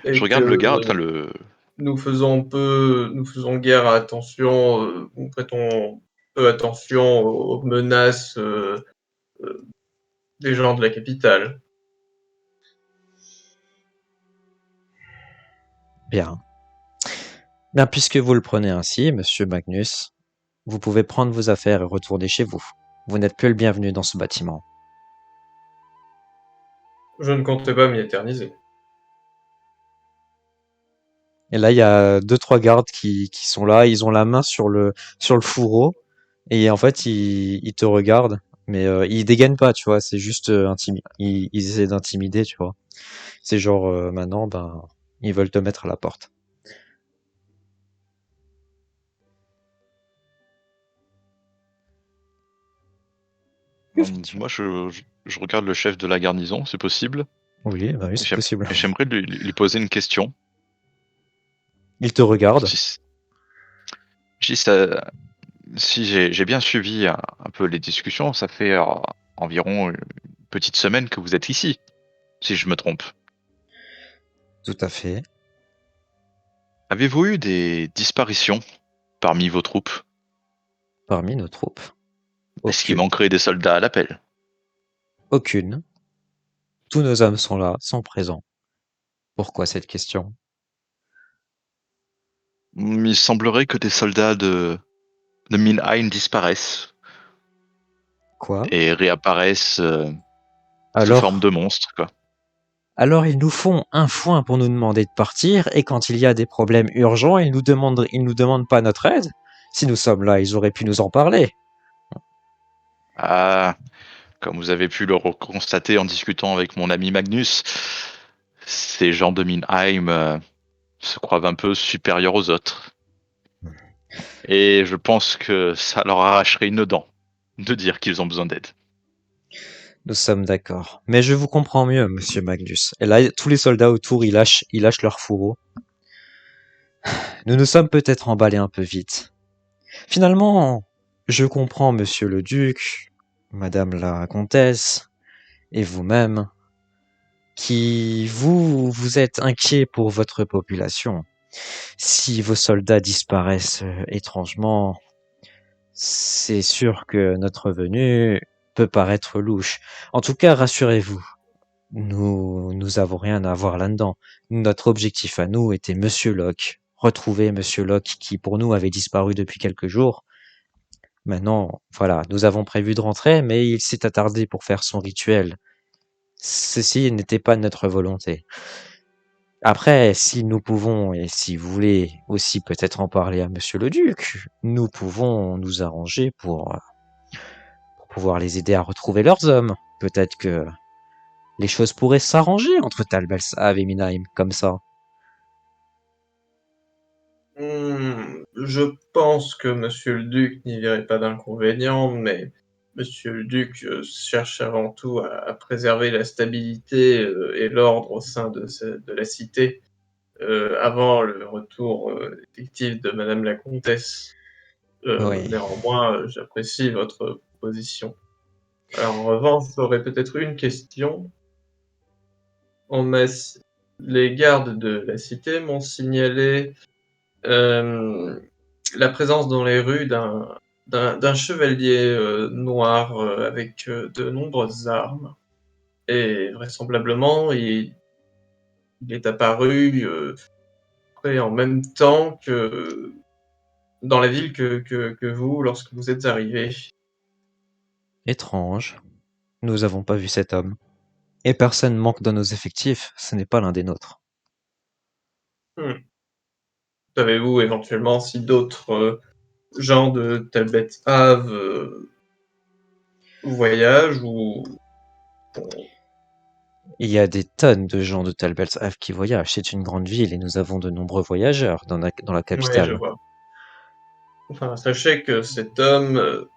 je Et regarde le que garde, enfin le. nous faisons guère attention, nous prêtons peu attention aux menaces des gens de la capitale. Bien. Bien, puisque vous le prenez ainsi, monsieur Magnus, vous pouvez prendre vos affaires et retourner chez vous. Vous n'êtes plus le bienvenu dans ce bâtiment. Je ne comptais pas m'y éterniser. Et là, il y a deux, trois gardes qui sont là, ils ont la main sur le fourreau, et en fait, ils te regardent, mais ils dégainent pas, tu vois, c'est juste ils essaient d'intimider, tu vois. C'est genre, maintenant, ben, ils veulent te mettre à la porte. Que fais-tu? Moi, je regarde le chef de la garnison, c'est possible. Oui, bah oui, Et c'est possible. j'aimerais lui poser une question. Ils te regardent. Si, si, ça- si j'ai bien suivi un peu les discussions, ça fait environ une petite semaine que vous êtes ici, si je me trompe. Tout à fait. Avez-vous eu des disparitions parmi vos troupes? Parmi nos troupes. Est-ce qu'il Aucune. manquerait des soldats à l'appel? Aucune. Tous nos hommes sont là, sont présents. Pourquoi cette question? Il semblerait que des soldats de Minheim disparaissent Quoi? et réapparaissent sous forme Alors, de monstres, quoi. alors ils nous font un foin pour nous demander de partir, et quand il y a des problèmes urgents, ils nous demandent pas notre aide? Si nous sommes là, ils auraient pu nous en parler. Ah, comme vous avez pu le constater en discutant avec mon ami Magnus, ces gens de Minheim se croient un peu supérieurs aux autres. Et je pense que ça leur arracherait une dent de dire qu'ils ont besoin d'aide. Nous sommes d'accord. Mais je vous comprends mieux, monsieur Magnus. Et là, tous les soldats autour, ils lâchent leur fourreau. Nous nous sommes peut-être emballés un peu vite. Finalement, je comprends monsieur le duc, madame la comtesse, et vous-même, qui vous êtes inquiet pour votre population. Si vos soldats disparaissent étrangement, c'est sûr que notre venue peut paraître louche. En tout cas, rassurez-vous, nous avons rien à voir là-dedans. Notre objectif à nous était Monsieur Locke, retrouver Monsieur Locke qui pour nous avait disparu depuis quelques jours. Maintenant, voilà, nous avons prévu de rentrer, mais il s'est attardé pour faire son rituel. Ceci n'était pas notre volonté. Après, si nous pouvons, et si vous voulez aussi peut-être en parler à Monsieur le Duc, nous pouvons nous arranger pour pouvoir les aider à retrouver leurs hommes. Peut-être que les choses pourraient s'arranger entre Talbelsav et Minaim, comme ça. Je pense que monsieur le duc n'y verrait pas d'inconvénient, mais monsieur le duc cherche avant tout à préserver la stabilité et l'ordre au sein de la cité avant le retour effectif de madame la comtesse. Oui. Néanmoins, j'apprécie votre proposition. Alors, en revanche, j'aurais peut-être une question. On m'a si- Les gardes de la cité m'ont signalé euh, la présence dans les rues d'un chevalier noir avec de nombreuses armes. Et vraisemblablement, il est apparu près en même temps que dans la ville que vous lorsque vous êtes arrivé. Étrange. Nous n'avons pas vu cet homme. Et personne manque dans nos effectifs, ce n'est pas l'un des nôtres. Savez-vous éventuellement si d'autres gens de Talbot Ave voyagent ou... Il y a des tonnes de gens de Talbot Ave qui voyagent. C'est une grande ville et nous avons de nombreux voyageurs dans la Ouais, je capitale. vois. Enfin, sachez que cet homme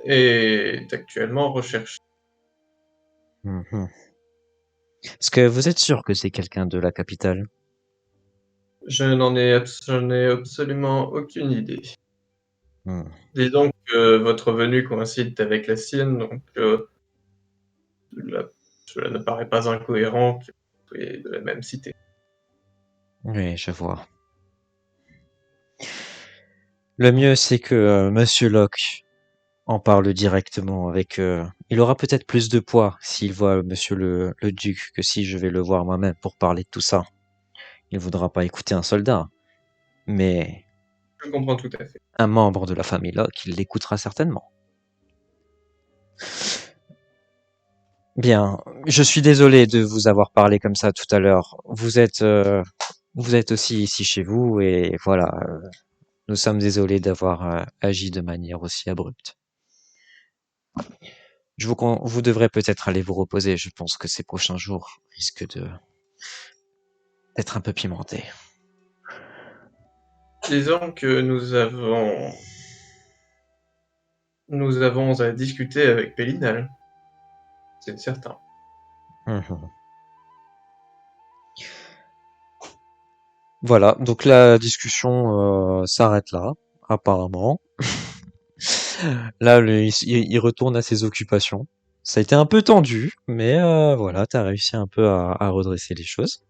est actuellement recherché. Mhm. Est-ce que vous êtes sûr que c'est quelqu'un de la capitale? J'en ai absolument aucune idée. Hmm. Disons que votre venue coïncide avec la sienne, donc cela ne paraît pas incohérent que vous soyez de la même cité. Oui, je vois. Le mieux, c'est que Monsieur Locke en parle directement avec... Il aura peut-être plus de poids s'il voit Monsieur le Duc que si je vais le voir moi-même pour parler de tout ça. Il ne voudra pas écouter un soldat, mais Je comprends tout à fait. un membre de la famille Locke, il l'écoutera certainement. Bien, je suis désolé de vous avoir parlé comme ça tout à l'heure. Vous êtes aussi ici chez vous et voilà, nous sommes désolés d'avoir agi de manière aussi abrupte. Vous devrez peut-être aller vous reposer. Je pense que ces prochains jours risquent d'être un peu pimentés. Disons que nous avons à discuter avec Pélinal, c'est certain. Mhm. Voilà, donc la discussion s'arrête là, apparemment. Là, il retourne à ses occupations. Ça a été un peu tendu, mais voilà, t'as réussi un peu à redresser les choses.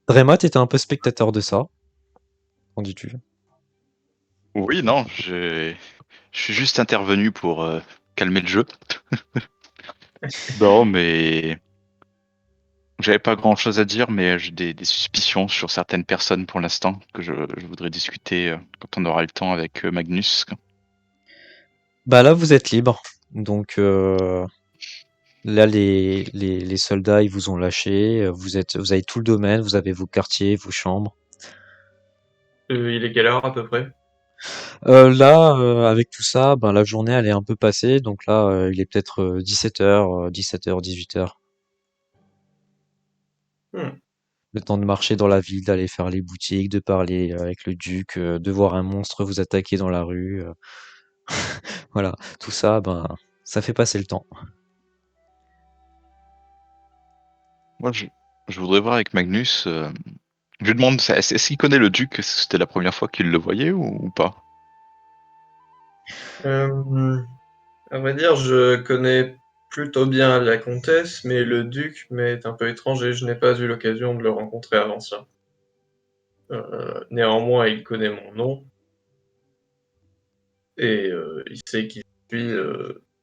Drema, t'étais un peu spectateur de ça. Qu'en dis-tu? Oui, non, je suis juste intervenu pour calmer le jeu. Non, mais j'avais pas grand-chose à dire, mais j'ai des suspicions sur certaines personnes pour l'instant que je voudrais discuter quand on aura le temps avec Magnus. Bah là, vous êtes libre. Donc là, les soldats, ils vous ont lâché. Vous avez tout le domaine, vous avez vos quartiers, vos chambres. Il est quelle heure à peu près? Là, avec tout ça, ben la journée, elle est un peu passée. Donc là, il est peut-être 17h, 17h, 18h. Hmm. Le temps de marcher dans la ville, d'aller faire les boutiques, de parler avec le duc, de voir un monstre vous attaquer dans la rue. Voilà, tout ça, ben, ça fait passer le temps. Moi, je voudrais voir avec Magnus. Je lui demande, est-ce qu'il connaît le duc? Est-ce que c'était la première fois qu'il le voyait ou pas? À vrai dire, je connais plutôt bien la comtesse, mais le duc m'est un peu étranger. Je n'ai pas eu l'occasion de le rencontrer avant ça. Néanmoins, il connaît mon nom et il sait qui je suis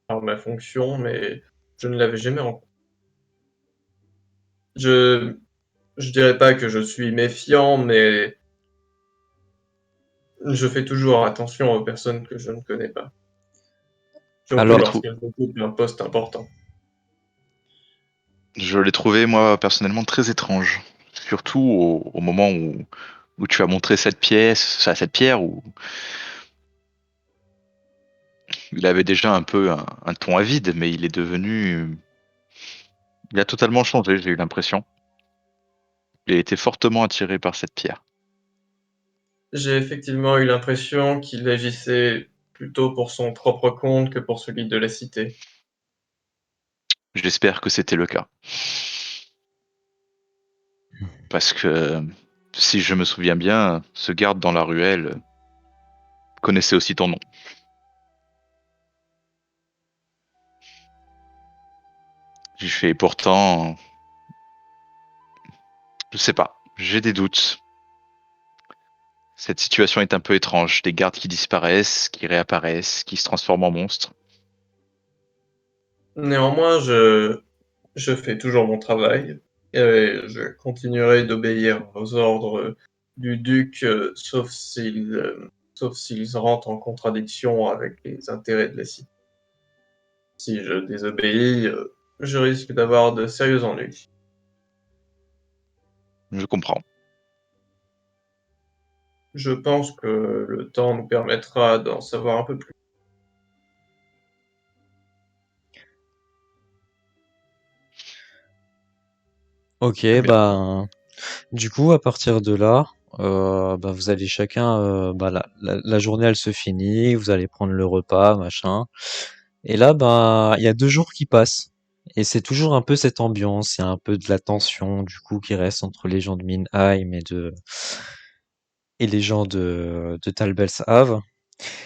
par ma fonction, mais je ne l'avais jamais rencontré. Je je dirais pas que je suis méfiant, mais je fais toujours attention aux personnes que je ne connais pas, surtout J'ai Alors, trou- lorsqu'elles occupent un poste important. Je l'ai trouvé, moi, personnellement, très étrange. Surtout au moment où tu as montré cette pièce, cette pierre, où il avait déjà un peu un ton avide, mais il est devenu... Il a totalement changé, j'ai eu l'impression. Il a été fortement attiré par cette pierre. J'ai effectivement eu l'impression qu'il agissait plutôt pour son propre compte que pour celui de la cité. J'espère que c'était le cas. Parce que, si je me souviens bien, ce garde dans la ruelle connaissait aussi ton nom. J'ai fait pourtant, je sais pas, j'ai des doutes. Cette situation est un peu étrange. Des gardes qui disparaissent, qui réapparaissent, qui se transforment en monstres. Néanmoins, je fais toujours mon travail. Et je continuerai d'obéir aux ordres du duc, sauf s'ils rentrent en contradiction avec les intérêts de la cité. Si je désobéis, je risque d'avoir de sérieux ennuis. Je comprends. Je pense que le temps nous permettra d'en savoir un peu plus. Ok, Très bien. ben, du coup, à partir de là, bah, vous allez chacun, bah, la journée elle se finit, vous allez prendre le repas, machin. Et là, bah, il y a 2 jours qui passent. Et c'est toujours un peu cette ambiance, il y a un peu de la tension, du coup, qui reste entre les gens de Minheim et les gens de Talbelshav.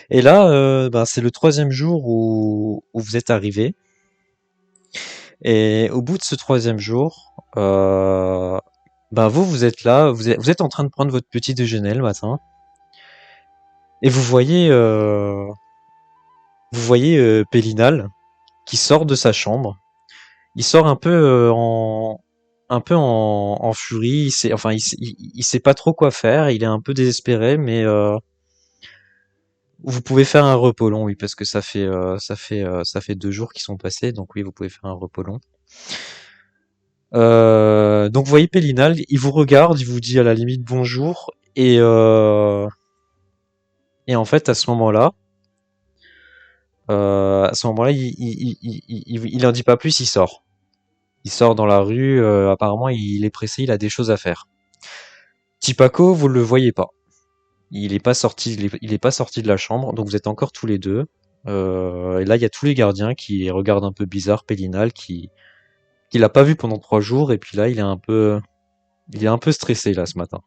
Et là, bah, c'est le 3e jour où vous êtes arrivés. Et au bout de ce 3e jour, ben vous êtes là, vous êtes en train de prendre votre petit déjeuner le matin, et vous voyez Pélinal qui sort de sa chambre. Il sort un peu en furie. Il sait pas trop quoi faire. Il est un peu désespéré, mais vous pouvez faire un repos long, oui, parce que ça fait 2 jours qui sont passés, donc oui, vous pouvez faire un repos long. Donc vous voyez Pélinal, il vous regarde, il vous dit à la limite bonjour, et en fait à ce moment-là, il en dit pas plus, il sort. Il sort dans la rue, apparemment il est pressé, il a des choses à faire. Tipako, vous le voyez pas. Il est pas sorti de la chambre, donc vous êtes encore tous les deux. Et là, il y a tous les gardiens qui regardent un peu bizarre Pélinal, qui l'a pas vu pendant 3 jours, et puis là, il est un peu stressé là ce matin.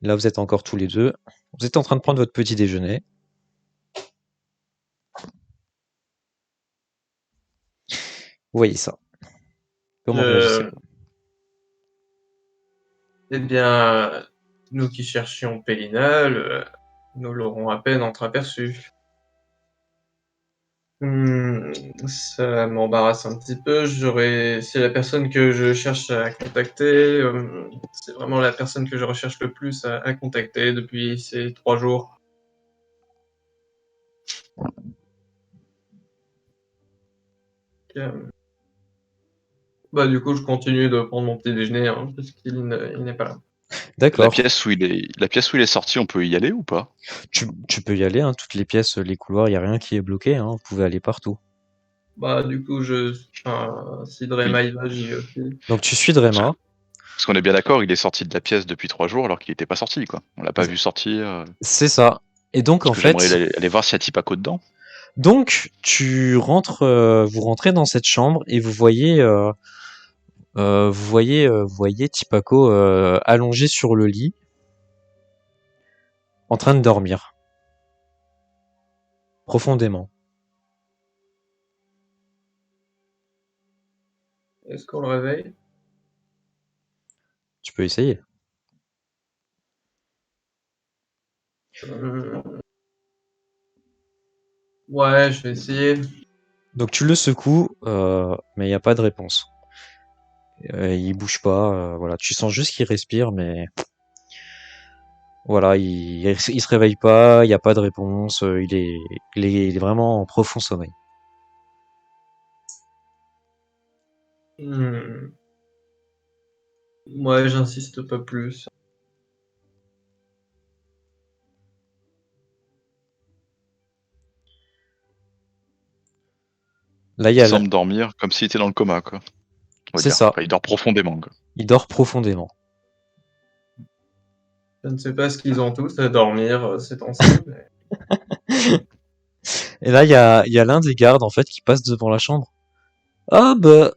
Là, vous êtes encore tous les deux. Vous êtes en train de prendre votre petit déjeuner. Vous voyez ça. Comment Je... réagissez-vous? Eh bien, nous qui cherchions Pélinal, nous l'aurons à peine entreaperçu. Hmm, ça m'embarrasse un petit peu. C'est la personne que je cherche à contacter. C'est vraiment la personne que je recherche le plus à contacter depuis ces 3 jours. Euh, Bah, du coup, je continue de prendre mon petit déjeuner, hein, parce il n'est pas là. D'accord. La pièce où il est sorti, on peut y aller ou pas? Tu peux y aller, hein, toutes les pièces, les couloirs, il n'y a rien qui est bloqué, hein, vous pouvez aller partout. Bah, du coup, si Oui. Drema y va, j'y vais aussi. Donc tu suis Parce que- Drema. parce qu'on est bien d'accord, il est sorti de la pièce depuis 3 jours alors qu'il était pas sorti, quoi. On l'a pas vu sortir. C'est ça. Et donc Parce en que j'aimerais fait, aller voir s'il y a Tipako dedans. vous rentrez dans cette chambre et vous voyez Tipako allongé sur le lit, en train de dormir profondément. Est-ce qu'on le réveille? Tu peux essayer. Euh, Ouais, je vais essayer. Donc tu le secoues, mais il n'y a pas de réponse. Il bouge pas, voilà. Tu sens juste qu'il respire, mais voilà, il se réveille pas, il n'y a pas de réponse, il est vraiment en profond sommeil. Hmm. Ouais, j'insiste pas plus. Là, Il semble dormir comme s'il était dans le coma, quoi. On va c'est dire. ça, Enfin, il dort profondément, quoi. il dort profondément. Je ne sais pas ce qu'ils ont tous à dormir ces temps-ci, mais... Et là, il y a l'un des gardes, en fait, qui passe devant la chambre. Ah bah,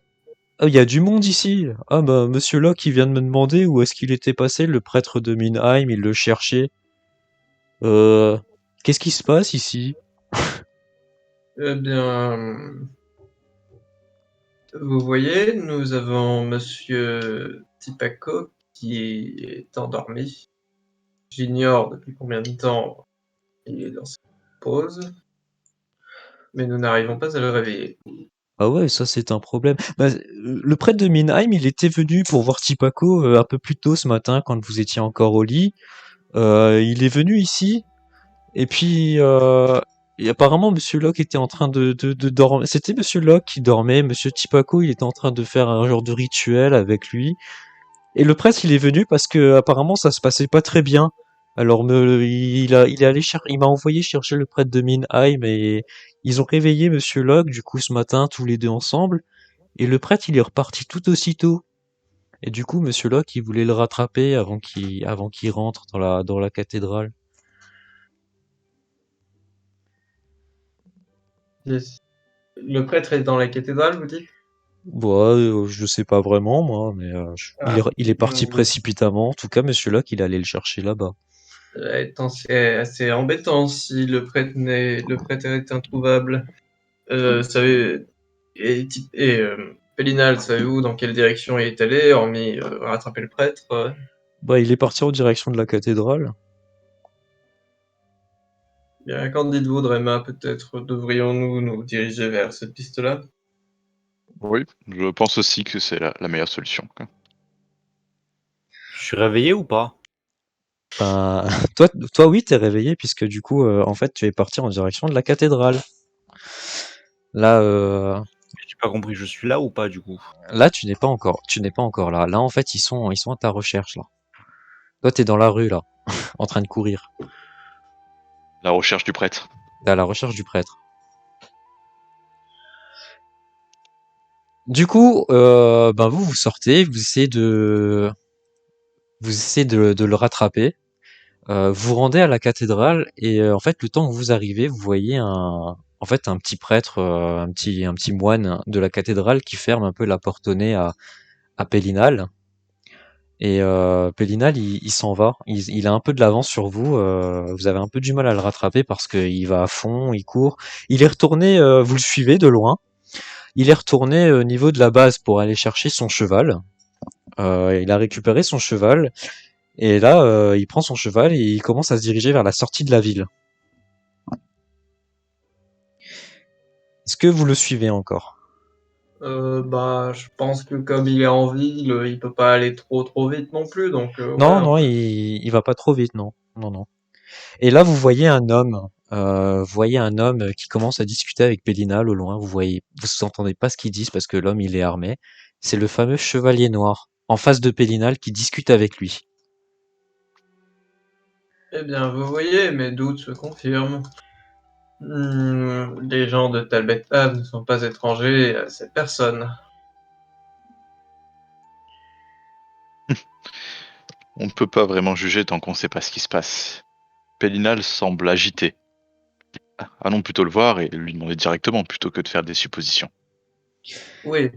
il y a du monde ici. Ah bah, Monsieur Locke, il vient de me demander où est-ce qu'il était passé, le prêtre de Minheim, il le cherchait. Euh, Qu'est-ce qui se passe ici? Eh bien, vous voyez, nous avons Monsieur Tipako qui est endormi. J'ignore depuis combien de temps il est dans sa pause, mais nous n'arrivons pas à le réveiller. Ah ouais, ça c'est un problème. Bah, le prêtre de Minheim, il était venu pour voir Tipako un peu plus tôt ce matin quand vous étiez encore au lit. Il est venu ici et puis et apparemment Monsieur Locke était en train de dormir. C'était Monsieur Locke qui dormait. Monsieur Tipako, il était en train de faire un genre de rituel avec lui. Et le prêtre, il est venu parce que apparemment ça se passait pas très bien. Alors il est allé il m'a envoyé chercher le prêtre de Minheim et ils ont réveillé Monsieur Locke du coup ce matin tous les deux ensemble. Et le prêtre, il est reparti tout aussitôt. Et du coup, Monsieur Locke, il voulait le rattraper avant qu'il rentre dans la cathédrale. Yes. Le prêtre est dans la cathédrale, vous dites? Bon, je sais pas vraiment, moi, mais Ah, il est parti euh, précipitamment. En tout cas, Monsieur Locke, il allait le chercher là-bas. c'est assez embêtant si le prêtre est introuvable. Savez, Pélinal, savez-vous dans quelle direction il est allé, hormis rattraper le prêtre? Bah, il est parti en direction de la cathédrale. Bien, qu'en dites-vous, Drema? Peut-être devrions-nous nous diriger vers cette piste-là? Oui, je pense aussi que c'est la meilleure solution, quoi. Je suis réveillé ou pas? Ben, toi, oui, t'es réveillé puisque du coup, en fait, tu es parti en direction de la cathédrale. Là, J'ai pas compris, je suis là ou pas du coup? là, tu n'es pas encore là. Là, en fait, ils sont à ta recherche là. Toi, t'es dans la rue là, en train de courir. La recherche du prêtre. T'es à la recherche du prêtre. Du coup, ben vous sortez, vous essayez de le rattraper. Vous vous rendez à la cathédrale et en fait, le temps que vous arrivez, vous voyez en fait, un petit prêtre, un petit moine de la cathédrale qui ferme un peu la porte au nez à Pélinal. Et Pélinal, il s'en va. Il a un peu de l'avance sur vous. Vous avez un peu du mal à le rattraper parce qu'il va à fond, il court. Il est retourné, vous le suivez de loin. Il est retourné au niveau de la base pour aller chercher son cheval. Il a récupéré son cheval et là, il prend son cheval et il commence à se diriger vers la sortie de la ville. Est-ce que vous le suivez encore? Bah, je pense que comme il est en ville, il peut pas aller trop vite non plus, donc ouais, Non, non, il va pas trop vite, non, non, non. Et là, vous voyez un homme qui commence à discuter avec Pélinal au loin. Vous entendez pas ce qu'ils disent parce que l'homme il est armé. C'est le fameux chevalier noir en face de Pélinal qui discute avec lui. Eh bien, vous voyez, mes doutes se confirment. Les gens de Talbot Ave ne sont pas étrangers à cette personne. On ne peut pas vraiment juger tant qu'on ne sait pas ce qui se passe. Pélinal semble agité. Allons plutôt le voir et lui demander directement plutôt que de faire des suppositions. Oui,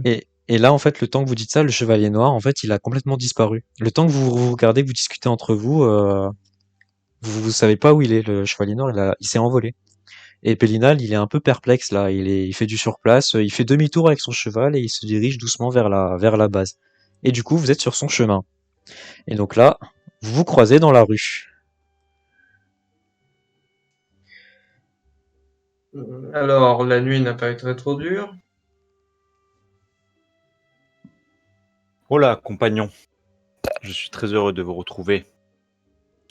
Et là, en fait, le temps que vous dites ça, le chevalier noir, en fait, il a complètement disparu. Le temps que vous regardez, que vous discutez entre vous, vous savez pas où il est. Le chevalier noir, il s'est envolé. Et Pélinal, il est un peu perplexe là. Il fait du surplace. Il fait demi-tour avec son cheval et il se dirige doucement vers la base. Et du coup, vous êtes sur son chemin. Et donc là, vous vous croisez dans la rue. alors la nuit n'a pas été trop dure. Oh là, compagnon, je suis très heureux de vous retrouver.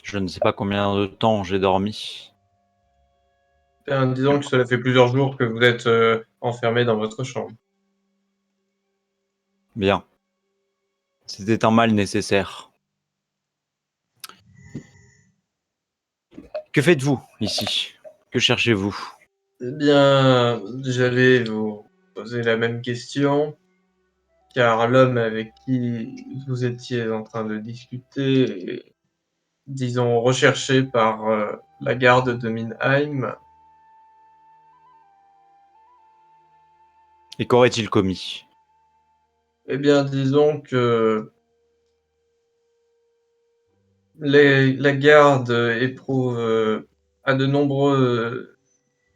Je ne sais pas combien de temps j'ai dormi. Disons que cela fait plusieurs jours que vous êtes enfermé dans votre chambre. Bien. C'était un mal nécessaire. Que faites-vous ici? Que cherchez-vous? Eh bien, j'allais vous poser la même question, car l'homme avec qui vous étiez en train de discuter est, disons, recherché par la garde de Minheim. Et qu'aurait-il commis? Eh bien, disons que la garde éprouve à de nombreux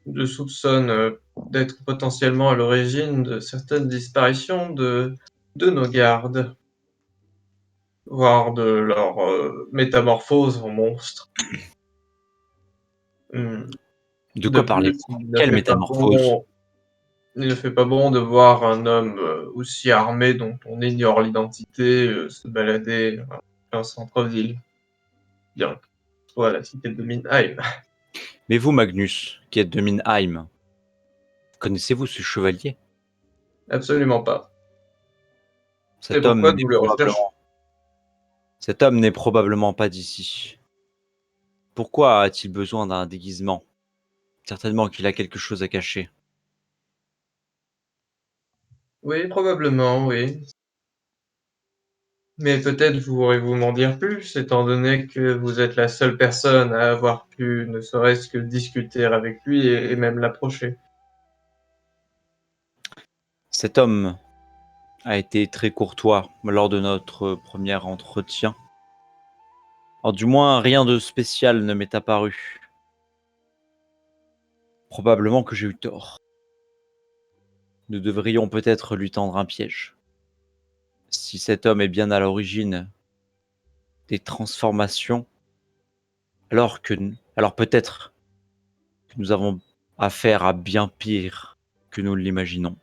le soupçonne d'être potentiellement à l'origine de certaines disparitions de nos gardes, voire de leur métamorphose en monstre. De De quoi plus, parlez-vous? il ne Quelle fait pas métamorphose? bon. Il ne fait pas bon de voir un homme aussi armé dont on ignore l'identité se balader en centre-ville. Bien que ce soit la cité de Minheim. Mais vous, Magnus, qui êtes de Minheim, connaissez-vous ce chevalier? Absolument pas. C'est Cet homme pourquoi n'est nous le recherchons. Cet homme n'est probablement pas d'ici. Pourquoi a-t-il besoin d'un déguisement? Certainement qu'il a quelque chose à cacher. Oui, probablement, oui. Mais peut-être pourrez-vous m'en dire plus, étant donné que vous êtes la seule personne à avoir pu ne serait-ce que discuter avec lui et même l'approcher. Cet homme a été très courtois lors de notre premier entretien. Alors, du moins, rien de spécial ne m'est apparu. Probablement que j'ai eu tort. Nous devrions peut-être lui tendre un piège. Si cet homme est bien à l'origine des transformations, alors peut-être que nous avons affaire à bien pire que nous l'imaginons.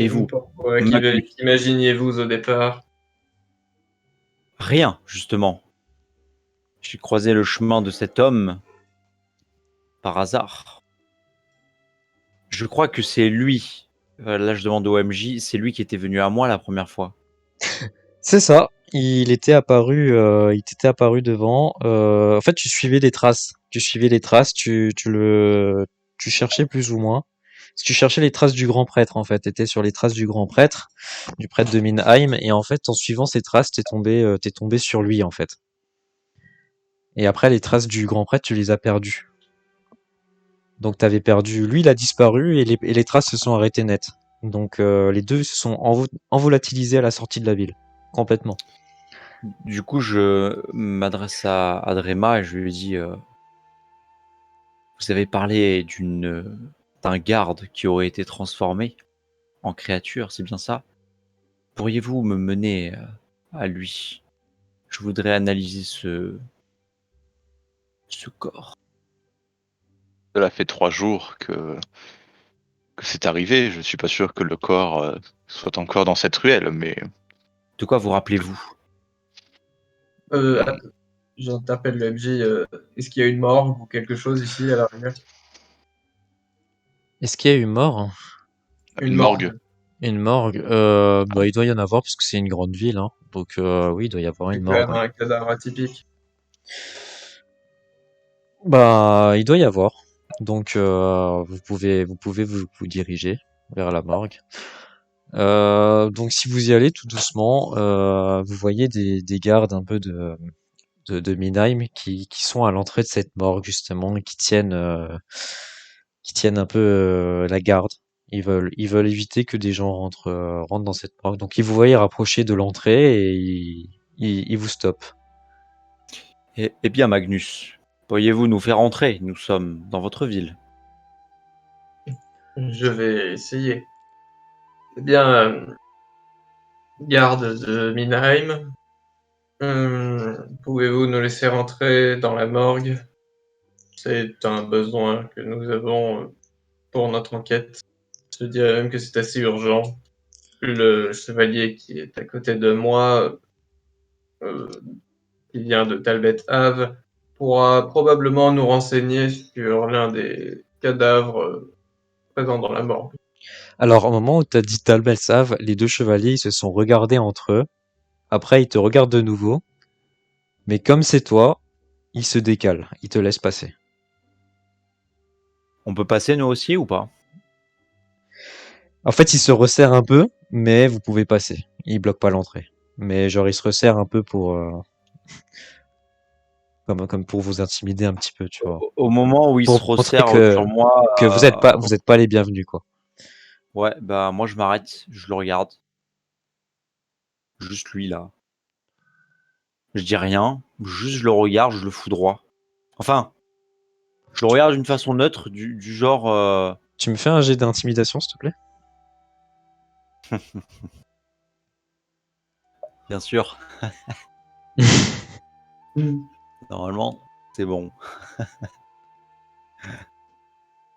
Et vous, Pourquoi Magnus? qu'imaginiez-vous au départ? Rien, justement. J'ai croisé le chemin de cet homme par hasard. Je crois que c'est lui. Là, je demande au MJ, c'est lui qui était venu à moi la première fois. C'est ça. Il t'était apparu devant. En fait, tu suivais les traces. Tu suivais les traces. Tu cherchais plus ou moins. Tu cherchais les traces du grand prêtre, en fait. T'étais sur les traces du grand prêtre, du prêtre de Minheim, et en fait, en suivant ces traces, t'es tombé sur lui, en fait. Et après, les traces du grand prêtre, tu les as perdues. Donc, t'avais perdu. Lui, il a disparu, et les traces se sont arrêtées net. Donc, les deux se sont envolatilisés à la sortie de la ville, complètement. Du coup, je m'adresse à Adrema et je lui dis vous avez parlé d'un garde qui aurait été transformé en créature, c'est bien ça? Pourriez-vous me mener à lui? Je voudrais analyser ce corps. Cela fait 3 jours que c'est arrivé. Je ne suis pas sûr que le corps soit encore dans cette ruelle, mais De quoi vous rappelez-vous? Euh, J'interpelle le MJ. Est-ce qu'il y a une morgue ou quelque chose ici à la rigueur? Est-ce qu'il y a eu mort? Une une morgue. morgue. Une morgue? Bah, il doit y en avoir parce que c'est une grande ville, hein. Donc, oui, il doit y avoir une C'est quand morgue, même ouais. un cadavre atypique. Bah, il doit y avoir. Donc, vous pouvez vous diriger vers la morgue. Donc, si vous y allez tout doucement, vous voyez des gardes un peu de Minheim qui sont à l'entrée de cette morgue justement et qui tiennent un peu la garde. Ils veulent éviter que des gens rentrent dans cette morgue. Donc ils vous voient rapprocher de l'entrée et ils vous stoppent. Eh bien, Magnus, pourriez-vous nous faire entrer? Nous sommes dans votre ville. Je vais essayer. Eh bien, garde de Minheim, pouvez-vous nous laisser rentrer dans la morgue? C'est un besoin que nous avons pour notre enquête. Je dirais même que c'est assez urgent. Le chevalier qui est à côté de moi, euh, qui vient de Talbot Ave, pourra probablement nous renseigner sur l'un des cadavres présents dans la morgue. Alors au moment où tu as dit Talbelsav, les deux chevaliers ils se sont regardés entre eux. Après ils te regardent de nouveau. Mais comme c'est toi, ils se décalent. Ils te laissent passer. On peut passer nous aussi ou pas? En fait ils se resserrent un peu, mais vous pouvez passer. Ils bloquent pas l'entrée. Mais genre ils se resserrent un peu comme pour vous intimider un petit peu, tu vois. Au moment où il se Pour montrer resserre sur moi, que vous êtes pas les bienvenus, quoi. ouais, bah moi je m'arrête, je le regarde. Juste lui là. Je dis rien, juste je le regarde, je le foudroie. Enfin, je le regarde d'une façon neutre, du genre. Tu me fais un jet d'intimidation, s'il te plaît? Bien sûr, normalement. C'est bon.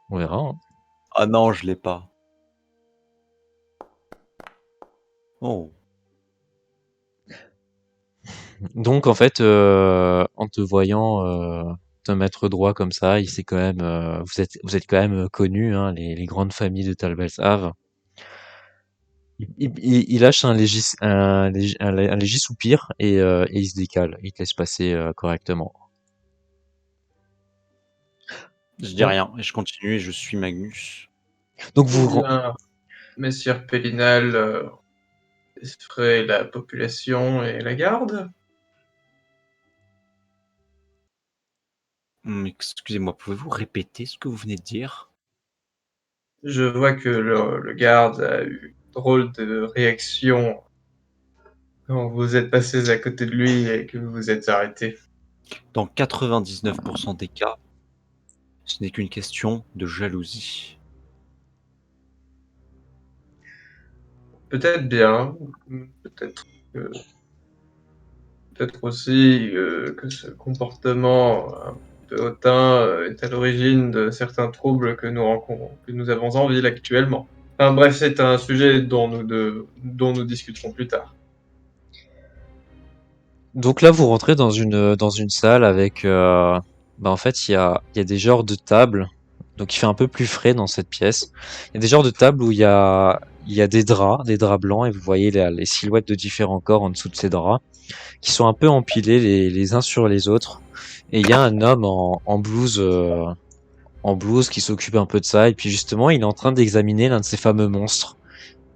On verra, hein. Ah non, je l'ai pas. Oh. Donc en fait, en te voyant te mettre droit comme ça, il s'est quand même, vous êtes quand même connus, hein, les grandes familles de Talbelsav. Il lâche un léger soupir et il se décale. Il te laisse passer correctement. Je dis Donc, rien et je continue et je suis Magnus. donc Eh vous, bien, messire Pélinal ferait la population et la garde. Excusez-moi, pouvez-vous répéter ce que vous venez de dire? Je vois que le garde a eu drôle de réaction quand vous êtes passés à côté de lui et que vous vous êtes arrêtés. Dans 99% des cas, ce n'est qu'une question de jalousie. Peut-être bien, peut-être que peut-être aussi que ce comportement un peu hautain est à l'origine de certains troubles que que nous avons en ville actuellement. Enfin bref, c'est un sujet dont nous discuterons plus tard. Donc là, vous rentrez dans une salle avec, bah en fait, il y a des genres de tables. Donc il fait un peu plus frais dans cette pièce. Il y a des genres de tables où il y a des draps blancs, et vous voyez les silhouettes de différents corps en dessous de ces draps, qui sont un peu empilés les uns sur les autres. Et il y a un homme en blouse qui s'occupe un peu de ça. Et puis justement, il est en train d'examiner l'un de ces fameux monstres.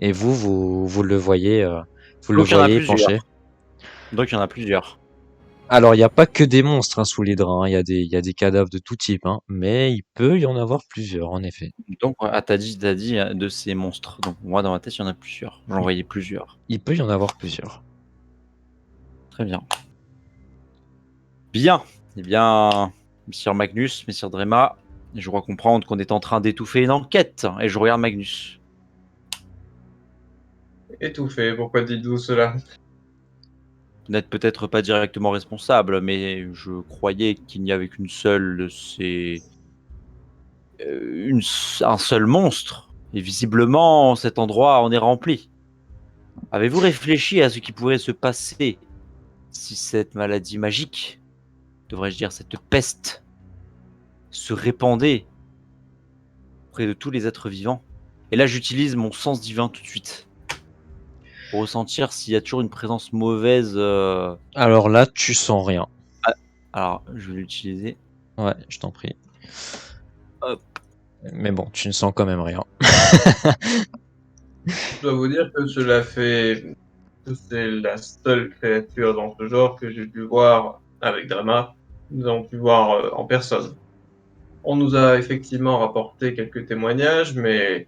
Et vous le Donc il y en a voyez penché. plusieurs. Donc il y en a plusieurs. Alors, il n'y a pas que des monstres hein, sous les draps, hein. Il y a des cadavres de tout type, hein. Mais il peut y en avoir plusieurs, en effet. Donc, t'as dit de ces monstres. Donc, moi, dans ma tête, il y en a plusieurs. J'en Il, voyais plusieurs. il peut y en avoir plusieurs. Très bien. Bien. Eh bien, Messire Magnus, Messire Drema, je crois comprendre qu'on est en train d'étouffer une enquête. Et je regarde Magnus. Étouffé, pourquoi dites-vous cela? Vous n'êtes peut-être pas directement responsable, mais je croyais qu'il n'y avait qu'une seule de ces... un seul monstre. Et visiblement, cet endroit en est rempli. Avez-vous réfléchi à ce qui pourrait se passer si cette maladie magique, devrais-je dire cette peste, se répandait auprès de tous les êtres vivants? Et là, j'utilise mon sens divin tout de suite pour ressentir s'il y a toujours une présence mauvaise. Alors là, tu sens rien. Alors, je vais l'utiliser. Ouais, je t'en prie. Hop. Mais bon, tu ne sens quand même rien. Je dois vous dire que cela fait que c'est la seule créature dans ce genre que j'ai pu voir avec Drama. Nous avons pu voir en personne. On nous a effectivement rapporté quelques témoignages, mais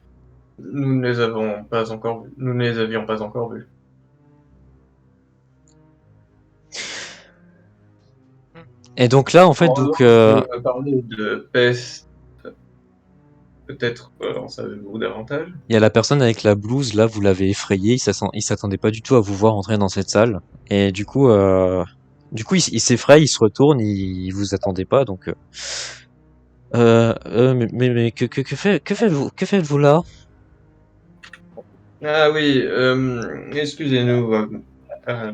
nous ne les avons pas encore vus. Nous ne les avions pas encore vus. Et donc là, en fait, En donc, revanche, vous me parlez de peste. Peut-être en savez-vous davantage? il y a la personne avec la blouse, là, vous l'avez effrayé, il s'attendait pas du tout à vous voir entrer dans cette salle. Et du coup, il s'effraie, il se retourne, il vous attendait pas, donc, mais que faites-vous là? Ah oui, excusez-nous, euh,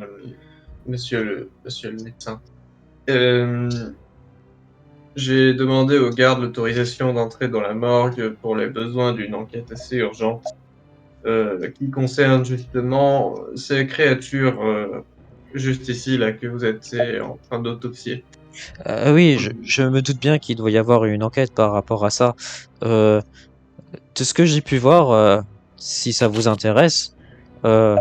monsieur le médecin. Euh, J'ai demandé aux gardes l'autorisation d'entrer dans la morgue pour les besoins d'une enquête assez urgente qui concerne justement ces créatures juste ici là que vous êtes en train d'autopsier. Oui, je me doute bien qu'il doit y avoir une enquête par rapport à ça. Euh, de ce que j'ai pu voir, si ça vous intéresse, euh,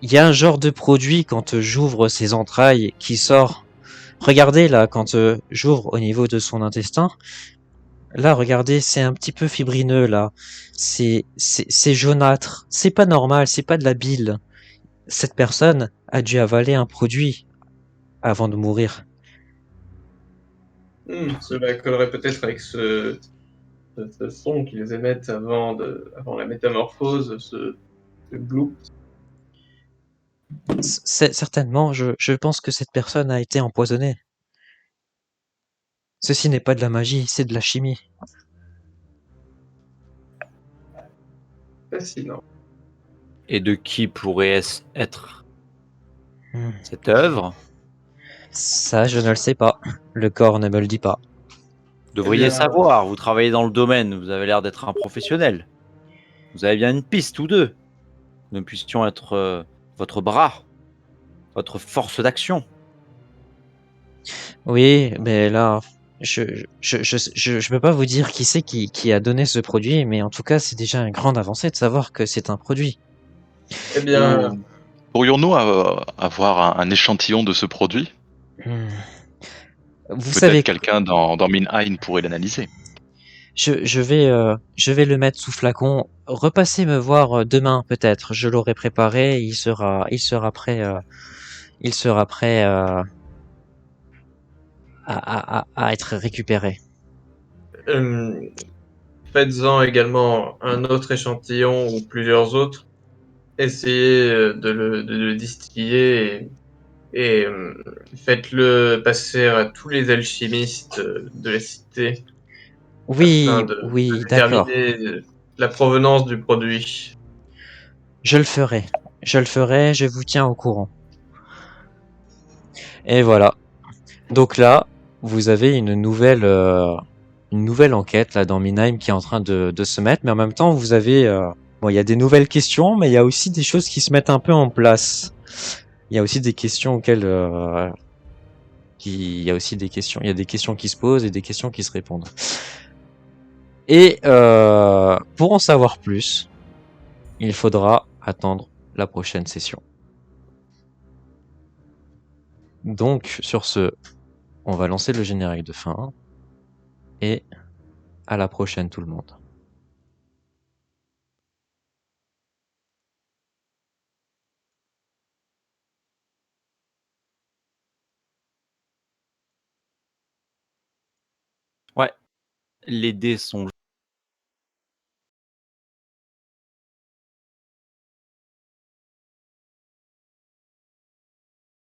il y a un genre de produit quand j'ouvre ses entrailles qui sort. Regardez là, quand j'ouvre au niveau de son intestin, là, regardez, c'est un petit peu fibrineux là. C'est jaunâtre. C'est pas normal, c'est pas de la bile. Cette personne a dû avaler un produit avant de mourir. Cela collerait peut-être avec ce son qu'ils émettent avant la métamorphose, ce bloop. Certainement, je pense que cette personne a été empoisonnée. Ceci n'est pas de la magie, c'est de la chimie. Fascinant. Et de qui pourrait être Hmm. cette œuvre? Ça, je ne le sais pas. Le corps ne me le dit pas. Vous devriez bien, savoir, vous travaillez dans le domaine, vous avez l'air d'être un professionnel. Vous avez bien une piste, tous deux. Nous puissions être votre bras, votre force d'action. Oui, mais là, je peux pas vous dire qui c'est qui a donné ce produit, mais en tout cas, c'est déjà une grande avancée de savoir que c'est un produit. eh bien, Pourrions-nous avoir un échantillon de ce produit? Hmm. Vous Peut-être savez, quelqu'un dans Minheim pourrait l'analyser. je vais le mettre sous flacon. Repassez me voir demain, peut-être. Je l'aurai préparé. Il sera prêt à être récupéré. euh, faites-en également un autre échantillon ou plusieurs autres. Essayez de le distiller et faites-le passer à tous les alchimistes de la cité afin Oui, de oui, d'accord. déterminer la provenance du produit. Je le ferai. Je le ferai. Je vous tiens au courant. Et voilà. Donc là, vous avez une nouvelle enquête là dans Minheim qui est en train de se mettre, mais en même temps, vous avez bon, il y a des nouvelles questions, mais il y a aussi des choses qui se mettent un peu en place. Il y a aussi des questions auxquelles il y a aussi il y a des questions qui se posent et des questions qui se répondent. Et pour en savoir plus, il faudra attendre la prochaine session. Donc sur ce, on va lancer le générique de fin et à la prochaine tout le monde. Ouais, les dés sont